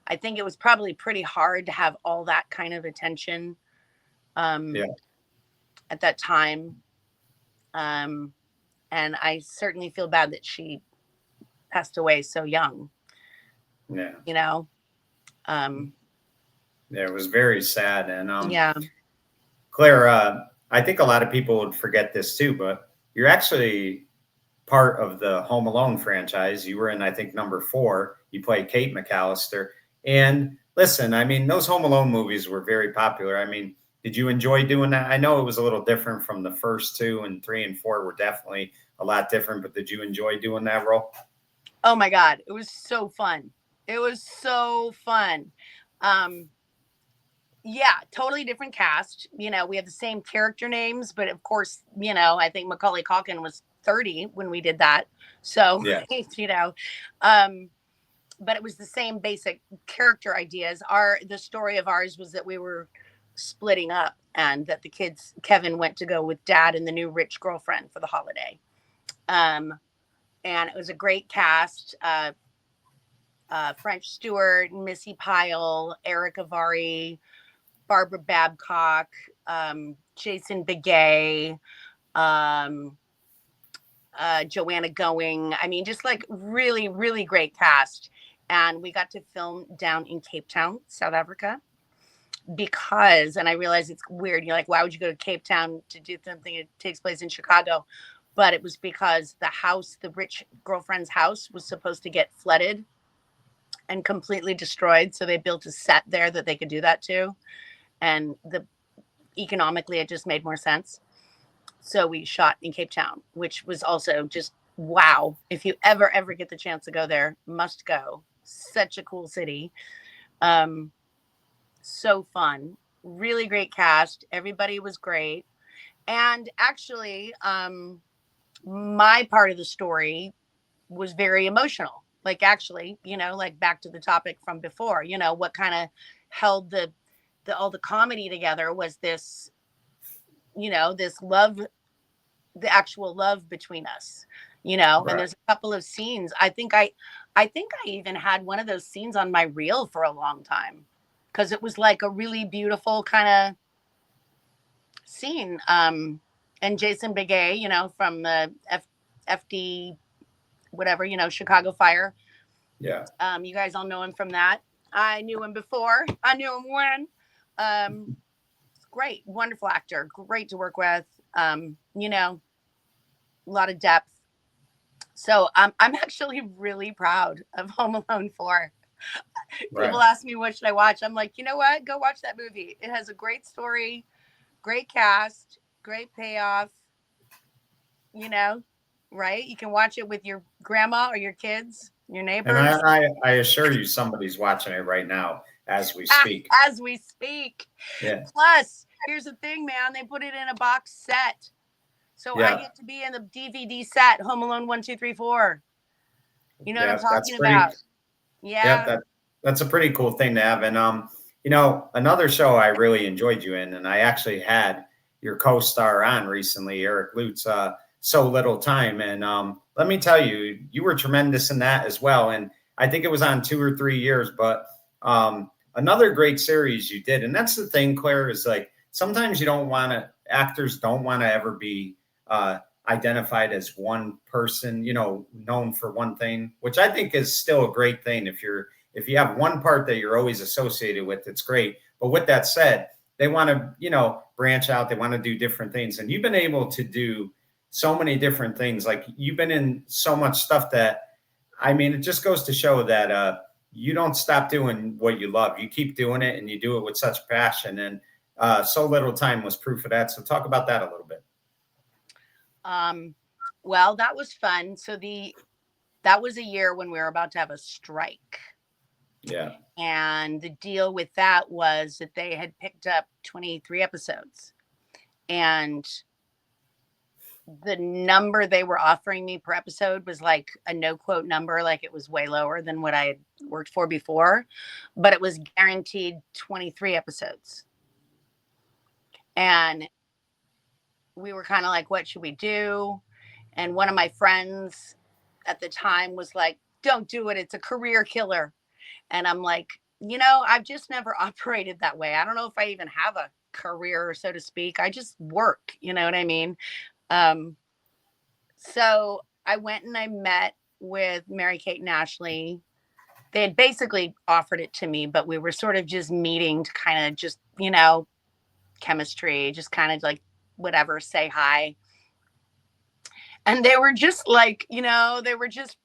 I think it was probably pretty hard to have all that kind of attention at that time. And I certainly feel bad that she passed away so young. Yeah. Yeah, it was very sad. And yeah. Claire, I think a lot of people would forget this too, but you're actually part of the Home Alone franchise. You were in, I think, number 4. You played Kate McAllister. And listen, I mean, those Home Alone movies were very popular. I mean, did you enjoy doing that? I know it was a little different from the first 2, and 3 and 4 were definitely a lot different, but did you enjoy doing that role? Oh my God. It was so fun. It was so fun. Yeah, totally different cast. We have the same character names, but of course, I think Macaulay Culkin was 30 when we did that. So, Yeah. But it was the same basic character ideas. The story of ours was that we were splitting up, and that the kids, Kevin went to go with Dad and the new rich girlfriend for the holiday. And it was a great cast. French Stewart, Missy Pyle, Eric Avari, Barbara Babcock, Jason Begay, Joanna Going. I mean, just like really, really great cast. And we got to film down in Cape Town, South Africa. because, and I realize it's weird, you're like, why would you go to Cape Town to do something that takes place in Chicago? But it was because the house, the rich girlfriend's house, was supposed to get flooded and completely destroyed. So they built a set there that they could do that to. And economically, it just made more sense. So we shot in Cape Town, which was also just wow. If you ever get the chance to go there, must go. Such a cool city. So fun. Really great cast. Everybody was great. And actually, my part of the story was very emotional. Like, actually, like back to the topic from before, what kind of held the all the comedy together was this, this love, the actual love between us, Right. and there's a couple of scenes. I think I even had one of those scenes on my reel for a long time because it was like a really beautiful kind of scene. And Jason Begay, from the FD, whatever, Chicago Fire. Yeah. You guys all know him from that. I knew him before. I knew him when. Great, wonderful actor, great to work with. A lot of depth. So I'm actually really proud of Home Alone 4. Right. People ask me what should I watch. I'm like, you know what? Go watch that movie. It has a great story, great cast, great payoff. Right? You can watch it with your grandma or your kids, your And neighbors. I assure you, somebody's watching it right now as we speak. As we speak. Yeah. Plus, here's the thing, man. They put it in a box set. So Yeah. I get to be in the DVD set, Home Alone 1, 2, 3, 4. You know what I'm talking about? Yeah. Yeah, that's a pretty cool thing to have. And another show I really enjoyed you in, and I actually had your co-star on recently, Eric Lutz, So Little Time. And let me tell you, you were tremendous in that as well. And I think it was on 2 or 3 years, but another great series you did. And that's the thing, Claire, is like sometimes actors don't want to ever be identified as one person, known for one thing, which I think is still a great thing. If you have one part that you're always associated with, it's great. But with that said, they want to, branch out. They want to do different things. And you've been able to do so many different things. Like you've been in so much stuff that, I mean, it just goes to show that you don't stop doing what you love. You keep doing it and you do it with such passion. And So Little Time was proof of that. So talk about that a little bit. Well, that was fun. So that was a year when we were about to have a strike. Yeah. And the deal with that was that they had picked up 23 episodes. And the number they were offering me per episode was like a no quote number. Like it was way lower than what I had worked for before, but it was guaranteed 23 episodes. And we were kind of like, what should we do? And one of my friends at the time was like, don't do it. It's a career killer. And I'm like, I've just never operated that way. I don't know if I even have a career, so to speak. I just work, you know what I mean? So I went and I met with Mary Kate and Ashley. They had basically offered it to me, but we were sort of just meeting to kind of just, chemistry, just kind of like whatever, say hi. And they were just like, they were just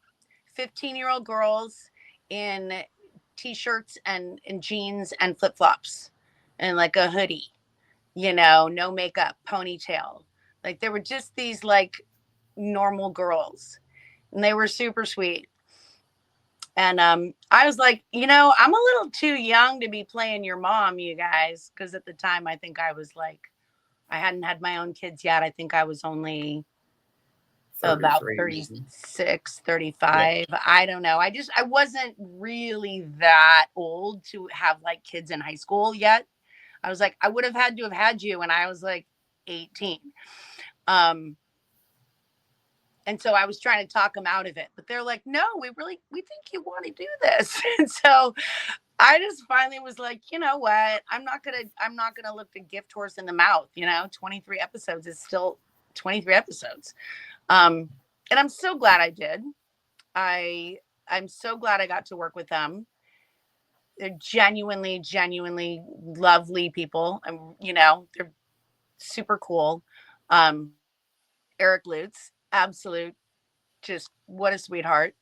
15-year-old girls in t-shirts and jeans and flip-flops and like a hoodie, no makeup, ponytail. Like they were just these like normal girls and they were super sweet. And I was like, I'm a little too young to be playing your mom, you guys, because at the time I think I was like, I hadn't had my own kids yet. I think I was only about 36, 35. Yeah. I don't know. I wasn't really that old to have like kids in high school yet. I was like, I would have had to have had you when I was like 18. And so I was trying to talk them out of it, but they're like, no, we think you want to do this. And so I just finally was like, you know what? I'm not going to look the gift horse in the mouth. 23 episodes is still 23 episodes. And I'm so glad I did. I'm so glad I got to work with them. they're genuinely, genuinely lovely people. And, you know, they're super cool. Eric Lutz, absolute, just what a sweetheart.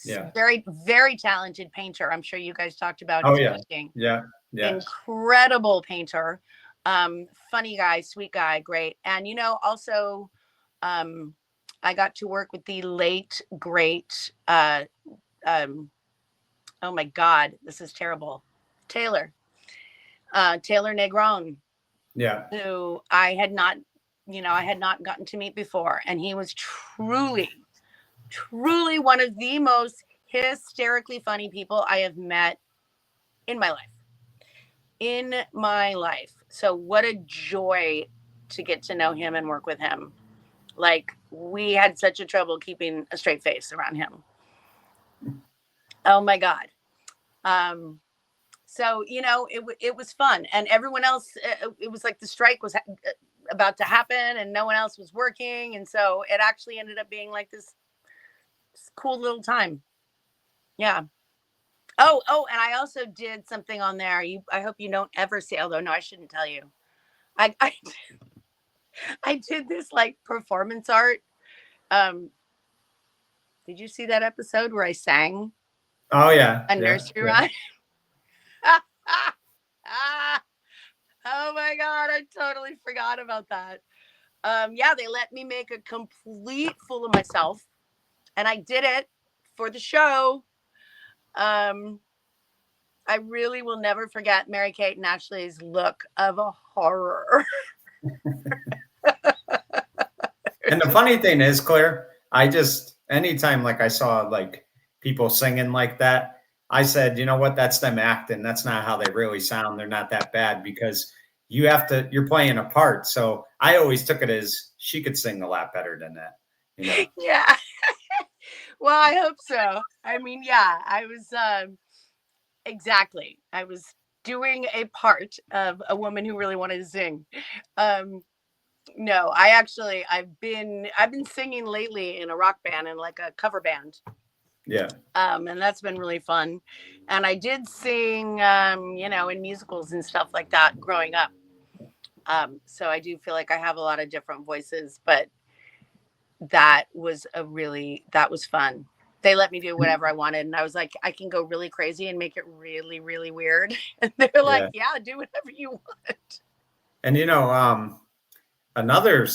Yeah. Very, very talented painter. I'm sure you guys talked about Oh his yeah. painting. Yeah. Yeah. Incredible painter. Funny guy, sweet guy, great. And, you know, also, I got to work with the late, great, oh my God, this is terrible. Taylor Negron, Yeah. who I had not, you know, I had not gotten to meet before. And he was truly, truly one of the most hysterically funny people I have met in my life. In my life. So what a joy to get to know him and work with him. Like, we had such a trouble keeping a straight face around him. Oh my God. So, you know, it was fun. And everyone else, it was like the strike was about to happen and no one else was working. And so it actually ended up being like this cool little time. Yeah. Oh, and I also did something on there. I hope you don't ever see, although no, I shouldn't tell you. I I did this like performance art. Um, did you see that episode where I sang Oh yeah. a Yeah. nursery Yeah. rhyme? Oh my God, I totally forgot about that. Yeah, they let me make a complete fool of myself, and I did it for the show. Um, I really will never forget Mary Kate and Ashley's look of horror. And the funny thing is, Claire, I just anytime like I saw like people singing like that, I said, you know what, that's them acting. That's not how they really sound. They're not that bad because you're playing a part. So I always took it as she could sing a lot better than that, you know. Yeah. Well, I hope so. I mean, yeah, I was exactly. I was doing a part of a woman who really wanted to sing. Um, no, I've been singing lately in a rock band and like a cover band. Yeah. And that's been really fun. And I did sing, you know, in musicals and stuff like that growing up. So I do feel like I have a lot of different voices, but that was fun. They let me do whatever I wanted, and I was like, I can go really crazy and make it really, really weird. And they're like, Yeah. yeah, do whatever you want. And you know, another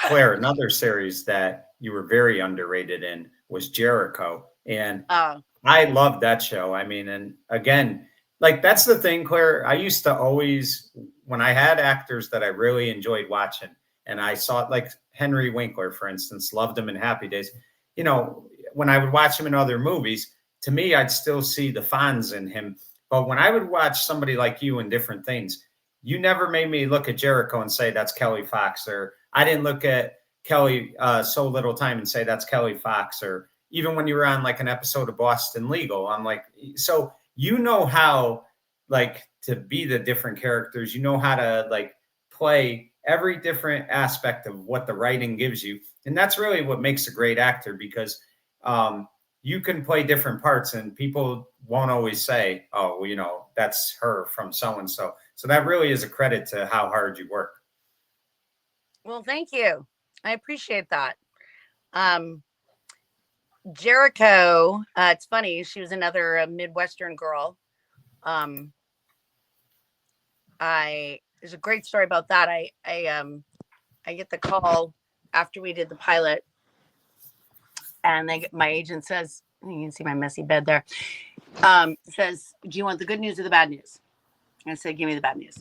Claire, another series that you were very underrated in was Jericho. And Uh, I love that show. I mean, and again, like that's the thing, Claire. I used to always, when I had actors that I really enjoyed watching, and I saw like Henry Winkler, for instance, loved him in Happy Days. You know, when I would watch him in other movies, to me, I'd still see the Fonz in him. But when I would watch somebody like you in different things, you never made me look at Jericho and say that's Kelly Fox, or I didn't look at Kelly So Little Time and say that's Kelly Fox, or even when you were on like an episode of Boston Legal, I'm like, so you know how like to be the different characters, you know how to like play every different aspect of what the writing gives you. And that's really what makes a great actor because you can play different parts and people won't always say, oh, well, you know, that's her from so and so. So that really is a credit to how hard you work. well, thank you. I appreciate that. Um, Jericho, it's funny. She was another Midwestern girl. Um, there's a great story about that. I get the call after we did the pilot, and my agent says, you can see my messy bed there. Says, do you want the good news or the bad news? I said, give me the bad news.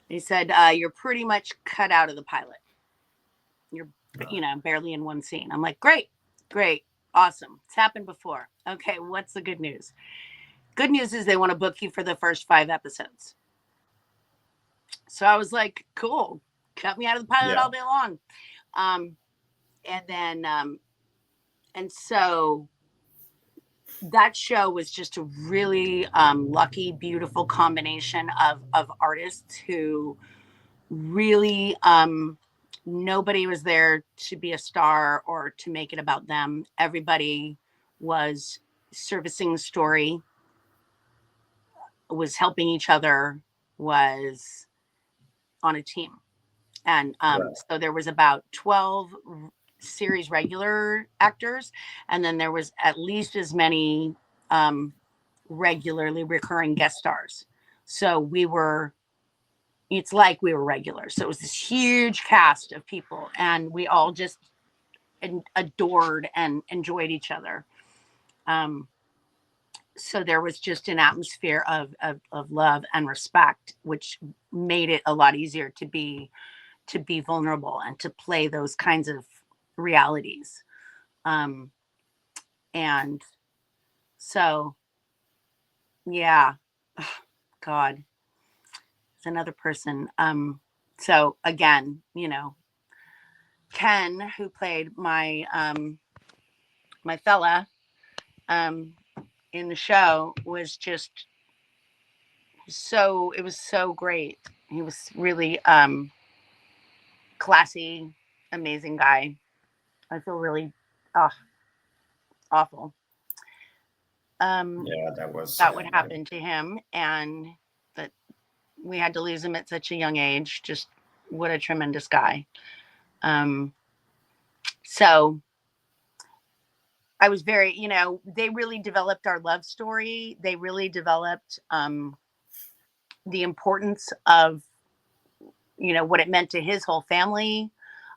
He said, you're pretty much cut out of the pilot. You're, you know, barely in one scene. I'm like, great, awesome. It's happened before. Okay, what's the good news? Good news is they want to book you for the first 5 episodes. So I was like, cool. Cut me out of the pilot all day long. And so that show was just a really lucky, beautiful combination of artists who really nobody was there to be a star or to make it about them. Everybody was servicing the story. was helping each other, was on a team. And so there was about 12 series regular actors, and then there was at least as many regularly recurring guest stars. So it's like we were regular. So it was this huge cast of people, and we all just adored and enjoyed each other. So there was just an atmosphere of love and respect, which made it a lot easier to be vulnerable and to play those kinds of realities. And so, yeah, God, it's another person. So again, Ken, who played my fella in the show, was just it was so great. He was really classy, amazing guy. I feel really awful. Yeah, that was that would happen to him, and that we had to lose him at such a young age. Just what a tremendous guy. So I was very, they really developed our love story. They really developed the importance of, what it meant to his whole family.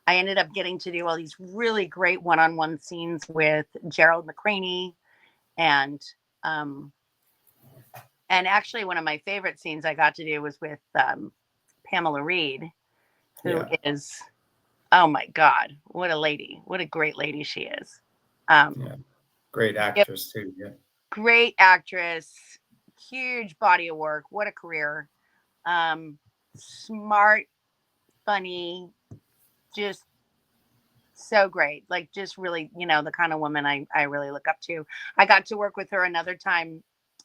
I ended up getting to do all these really great one-on-one scenes with Gerald McCraney, and actually one of my favorite scenes I got to do was with Pamela Reed, who is, oh my God, what a lady. What a great lady she is. Great actress too. Yeah. Great actress, huge body of work. What a career. Smart, funny, just so great. Like, just really, the kind of woman I really look up to. I got to work with her another time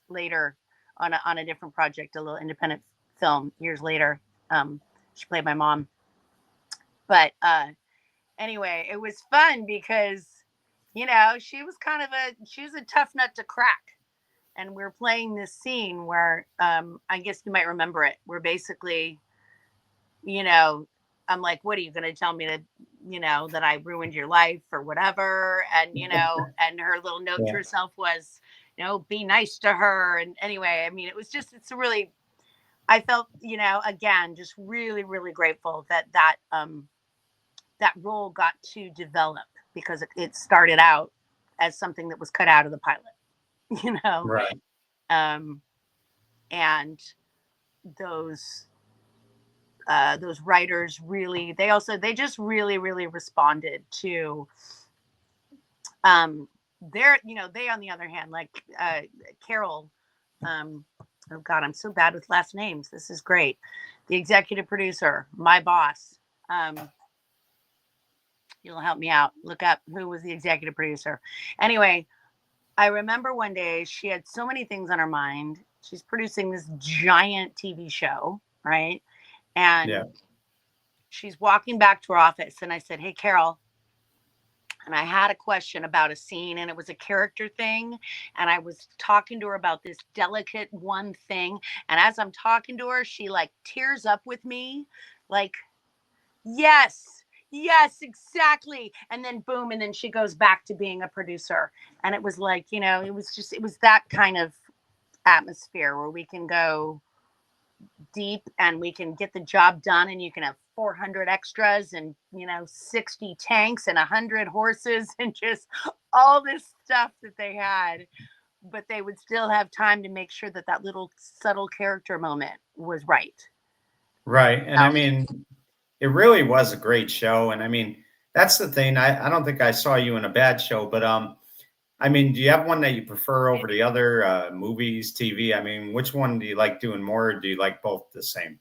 later on a different project, a little independent film years later. She played my mom. But anyway, it was fun because, she was a tough nut to crack. And we're playing this scene where I guess you might remember it. We're basically, I'm like, what are you going to tell me that, that I ruined your life or whatever? And, and her little note to herself was, be nice to her. And anyway, I mean, it's really, I felt, again, just really, really grateful that role got to develop, because it started out as something that was cut out of the pilot, Right. And those writers really, they just really, really responded to they, on the other hand, like Carol, oh God, I'm so bad with last names. This is great. The executive producer, my boss. You'll help me out. Look up who was the executive producer. Anyway, I remember one day she had so many things on her mind. She's producing this giant TV show, right? And she's walking back to her office, and I said, hey, Carol, and I had a question about a scene, and it was a character thing. And I was talking to her about this delicate one thing. And as I'm talking to her, she like tears up with me, like, yes, exactly. And then boom. And then she goes back to being a producer. And it was like, it was that kind of atmosphere where we can go deep and we can get the job done, and you can have 400 extras and 60 tanks and 100 horses and just all this stuff that they had, but they would still have time to make sure that little subtle character moment was right. And I mean, it really was a great show. And I mean, that's the thing. I don't think I saw you in a bad show, but I mean, do you have one that you prefer over the other, movies, TV? I mean, which one do you like doing more? Or do you like both the same?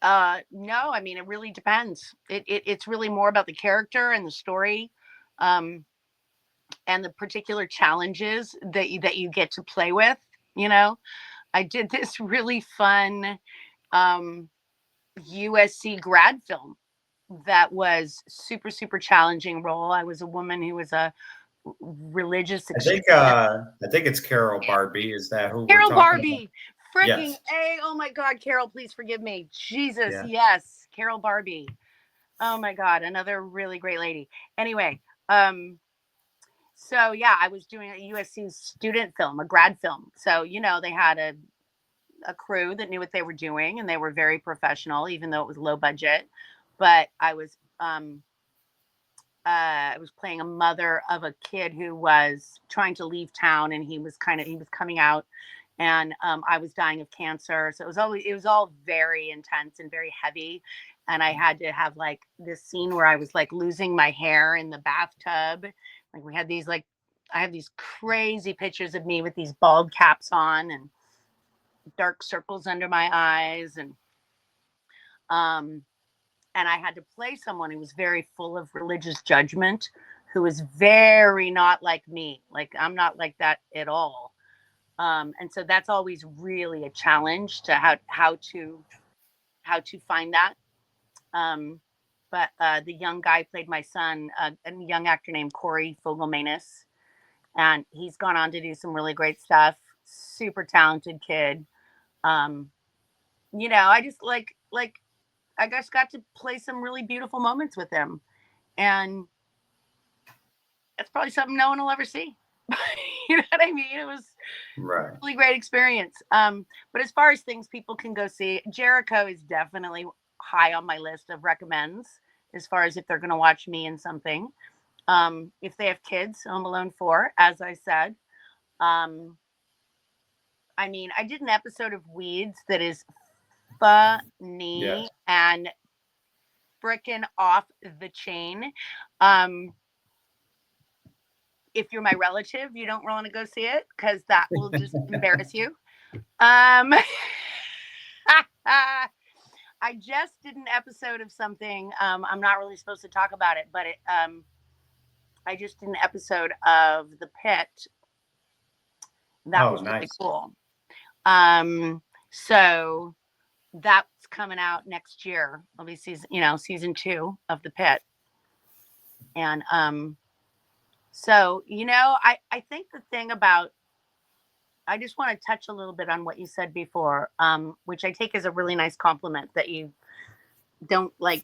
No, I mean, it really depends. It's really more about the character and the story, and the particular challenges that you get to play with. I did this really fun USC grad film that was super, super challenging role. I was a woman who was a religious I think it's Carol Barbie. Is that who we're Carol talking Barbie, Freaking Yes. A. Oh my God, Carol, please forgive me. Jesus, Yeah. yes. Carol Barbie. Oh my God, another really great lady. Anyway, so yeah, I was doing a USC student film, a grad film. So, they had a crew that knew what they were doing and they were very professional, even though it was low budget. But I was playing a mother of a kid who was trying to leave town, and he was coming out, and I was dying of cancer. So it was all very intense and very heavy. And I had to have like this scene where I was like losing my hair in the bathtub. Like we had these like, I have these crazy pictures of me with these bald caps on and dark circles under my eyes. Um, and I had to play someone who was very full of religious judgment, who was very not like me. Like I'm not like that at all. And so that's always really a challenge to how to find that. Um, but the young guy played my son, a young actor named Corey Fogelmanis, and he's gone on to do some really great stuff. Super talented kid. Um, I just like I just got to play some really beautiful moments with him, and that's probably something no one will ever see. You know what I mean? It was Right. really great experience. But as far as things people can go see, Jericho is definitely high on my list of recommends as far as if they're going to watch me in something. If they have kids, Home Alone 4, as I said. Um, I mean, I did an episode of Weeds that is funny Yes. and freaking off the chain. Um, if you're my relative, you don't want to go see it because that will just embarrass you. Um, I just did an episode of something. I'm not really supposed to talk about it, but I just did an episode of The Pit. That Oh, was really nice. cool. So that's coming out next year. It'll be season 2 of The Pit. And so I think the thing about, I just want to touch a little bit on what you said before, which I take as a really nice compliment that you don't like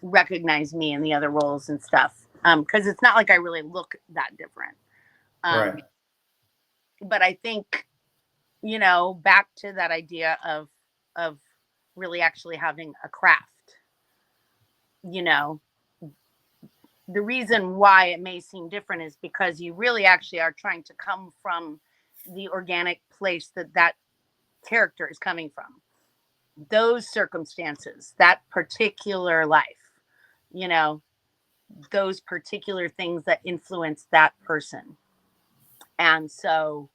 recognize me in the other roles and stuff. Because it's not like I really look that different. Right. But I think, back to that idea of really actually having a craft, you know, the reason why it may seem different is because you really actually are trying to come from the organic place that character is coming from, those circumstances, that particular life, you know, those particular things that influence that person. And so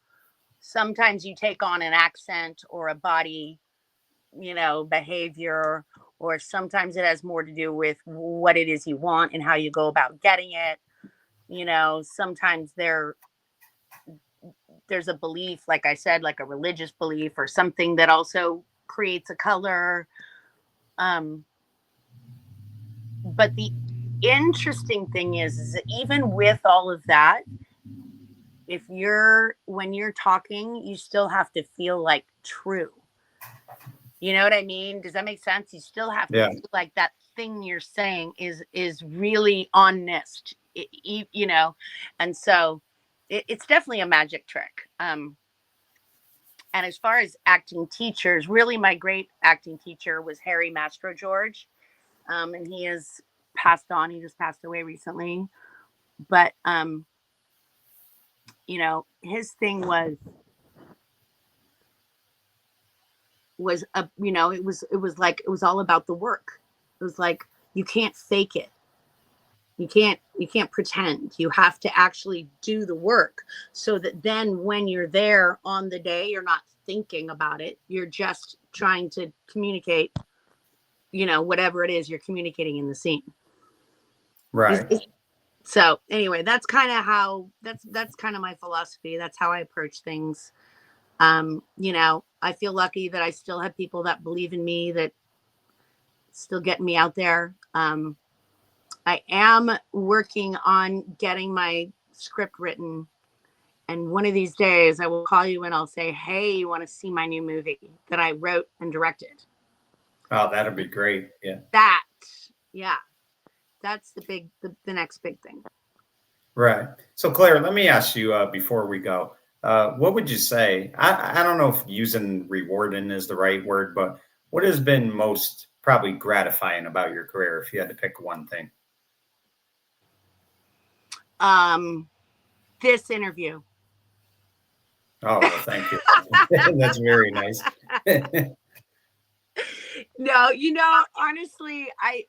sometimes you take on an accent or a body, behavior, or sometimes it has more to do with what it is you want and how you go about getting it. Sometimes there's a belief, like I said, like a religious belief or something that also creates a color. But the interesting thing is that even with all of that, when you're talking, you still have to feel like true. You know what I mean? Does that make sense? You still have to Yeah. feel like that thing you're saying is really honest, and so it's definitely a magic trick. And as far as acting teachers, really my great acting teacher was Harry Mastrogeorge. And he has passed on. He just passed away recently. But his thing was it was all about the work. It was like you can't fake it. You can't pretend. You have to actually do the work so that then when you're there on the day, you're not thinking about it. You're just trying to communicate, whatever it is you're communicating in the scene. Right. So anyway, that's kind of that's kind of my philosophy. That's how I approach things. I feel lucky that I still have people that believe in me, that still getting me out there. I am working on getting my script written, And one of these days I will call you and I'll say, hey, you want to see my new movie that I wrote and directed? Oh, that'd be great. Yeah. Yeah, that's the next big thing. Right. So, Claire, let me ask you before we go, what would you say? I don't know if using rewarding is the right word, but what has been most probably gratifying about your career if you had to pick one thing? This interview. Oh, well, thank you. That's very nice. No, honestly, I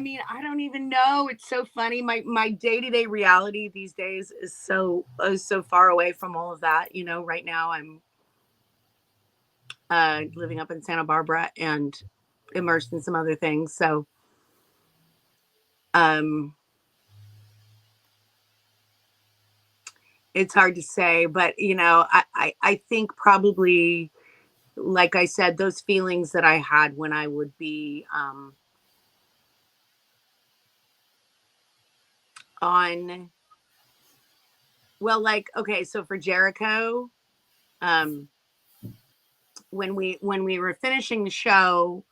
mean, I don't even know. It's so funny. My day-to-day reality these days is so far away from all of that. Right now I'm living up in Santa Barbara and immersed in some other things. So um it's hard to say, but I think probably, like I said, those feelings that I had when I would be on, well, like, okay, so for Jericho, um when we were finishing the show,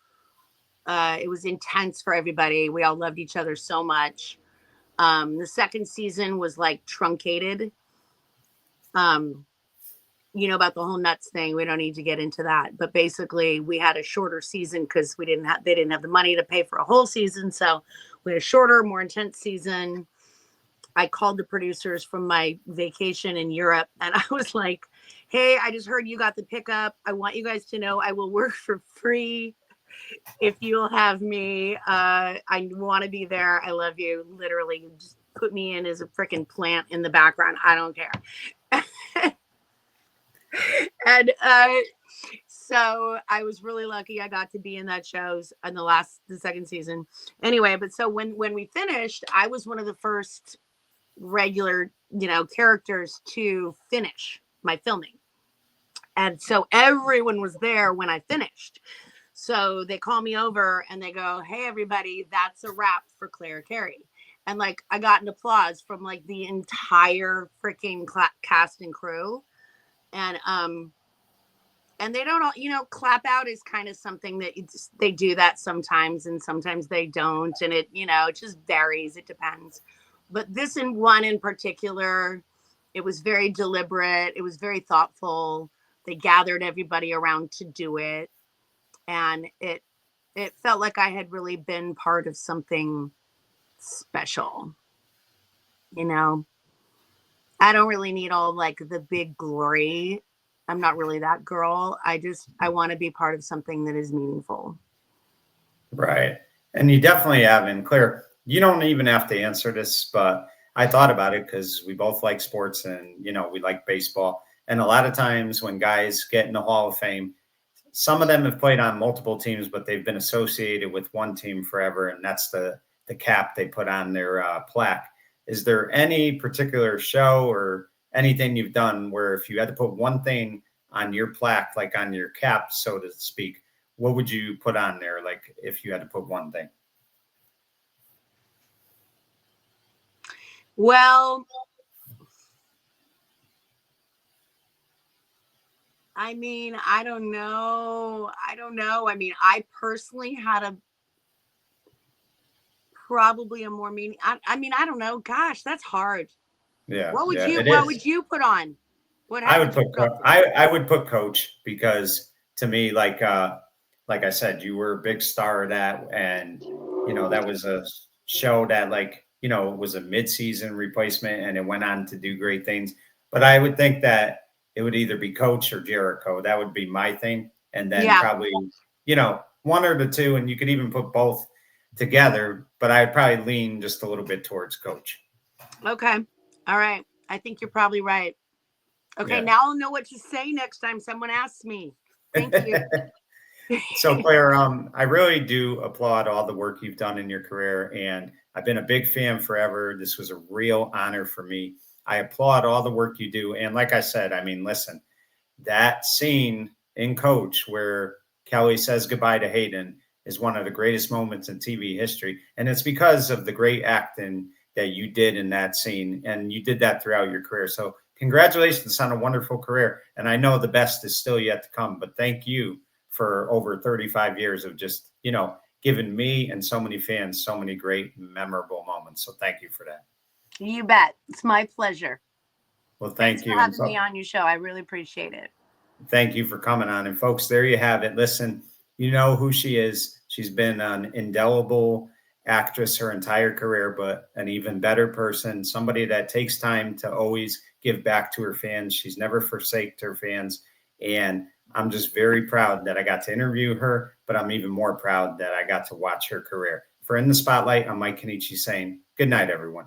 it was intense for everybody. We all loved each other so much. The second season was like truncated. um about the whole nuts thing. We don't need to get into that. But basically, we had a shorter season because they didn't have the money to pay for a whole season. So we had a shorter, more intense season. I called the producers from my vacation in Europe and I was like, hey, I just heard you got the pickup. I want you guys to know I will work for free if you'll have me. I want to be there. I love you. Literally, just put me in as a freaking plant in the background. I don't care. And so I was really lucky. I got to be in that shows in the second season. Anyway, but so when we finished, I was one of the first regular, characters to finish my filming. And so everyone was there when I finished. So they call me over and they go, hey, everybody, that's a wrap for Clare Carey. And like, I got an applause from like the entire freaking cast and crew. And they don't all, clap out is kind of something that they do that sometimes and sometimes they don't. And it just varies. It depends. But this one in particular, it was very deliberate. It was very thoughtful. They gathered everybody around to do it. And it felt like I had really been part of something special. I don't really need all like the big glory. I'm not really that girl. I want to be part of something that is meaningful. Right. And you definitely have. And Claire, you don't even have to answer this, but I thought about it because we both like sports and, we like baseball. And a lot of times when guys get in the Hall of Fame, some of them have played on multiple teams, but they've been associated with one team forever. And that's the cap they put on their plaque. Is there any particular show or anything you've done where if you had to put one thing on your plaque, like on your cap, so to speak, what would you put on there? Like if you had to put one thing? Well, I mean, I don't know. I mean, I personally had probably a more meaning. I mean, I don't know. Gosh, that's hard. Yeah, What would yeah, you it What is. would you put on? I How would would you put put on? I would put coach because to me, like I said, you were a big star of that, and that was a show that was a mid-season replacement, and it went on to do great things. But I would think that it would either be Coach or Jericho. That would be my thing, and then Yeah. probably one or the two, and you could even put both together. But I'd probably lean just a little bit towards Coach. Okay. All right. I think you're probably right. Okay, Yeah. now I'll know what to say next time someone asks me. Thank you. So, Claire, I really do applaud all the work you've done in your career, and I've been a big fan forever. This was a real honor for me. I applaud all the work you do, and like I said, I mean, listen, that scene in Coach where Kelly says goodbye to Hayden is one of the greatest moments in TV history, and it's because of the great acting that you did in that scene, and you did that throughout your career. So congratulations on a wonderful career. And I know the best is still yet to come, but thank you for over 35 years of just, giving me and so many fans so many great, memorable moments. So thank you for that. You bet. It's my pleasure. Well, Thanks you. for having me on your show. I really appreciate it. Thank you for coming on. And folks, there you have it. Listen, you know who she is. She's been an indelible actress her entire career, but an even better person, somebody that takes time to always give back to her fans. She's never forsaked her fans. And I'm just very proud that I got to interview her, but I'm even more proud that I got to watch her career. For In the Spotlight, I'm Mike Kenichi saying good night, everyone.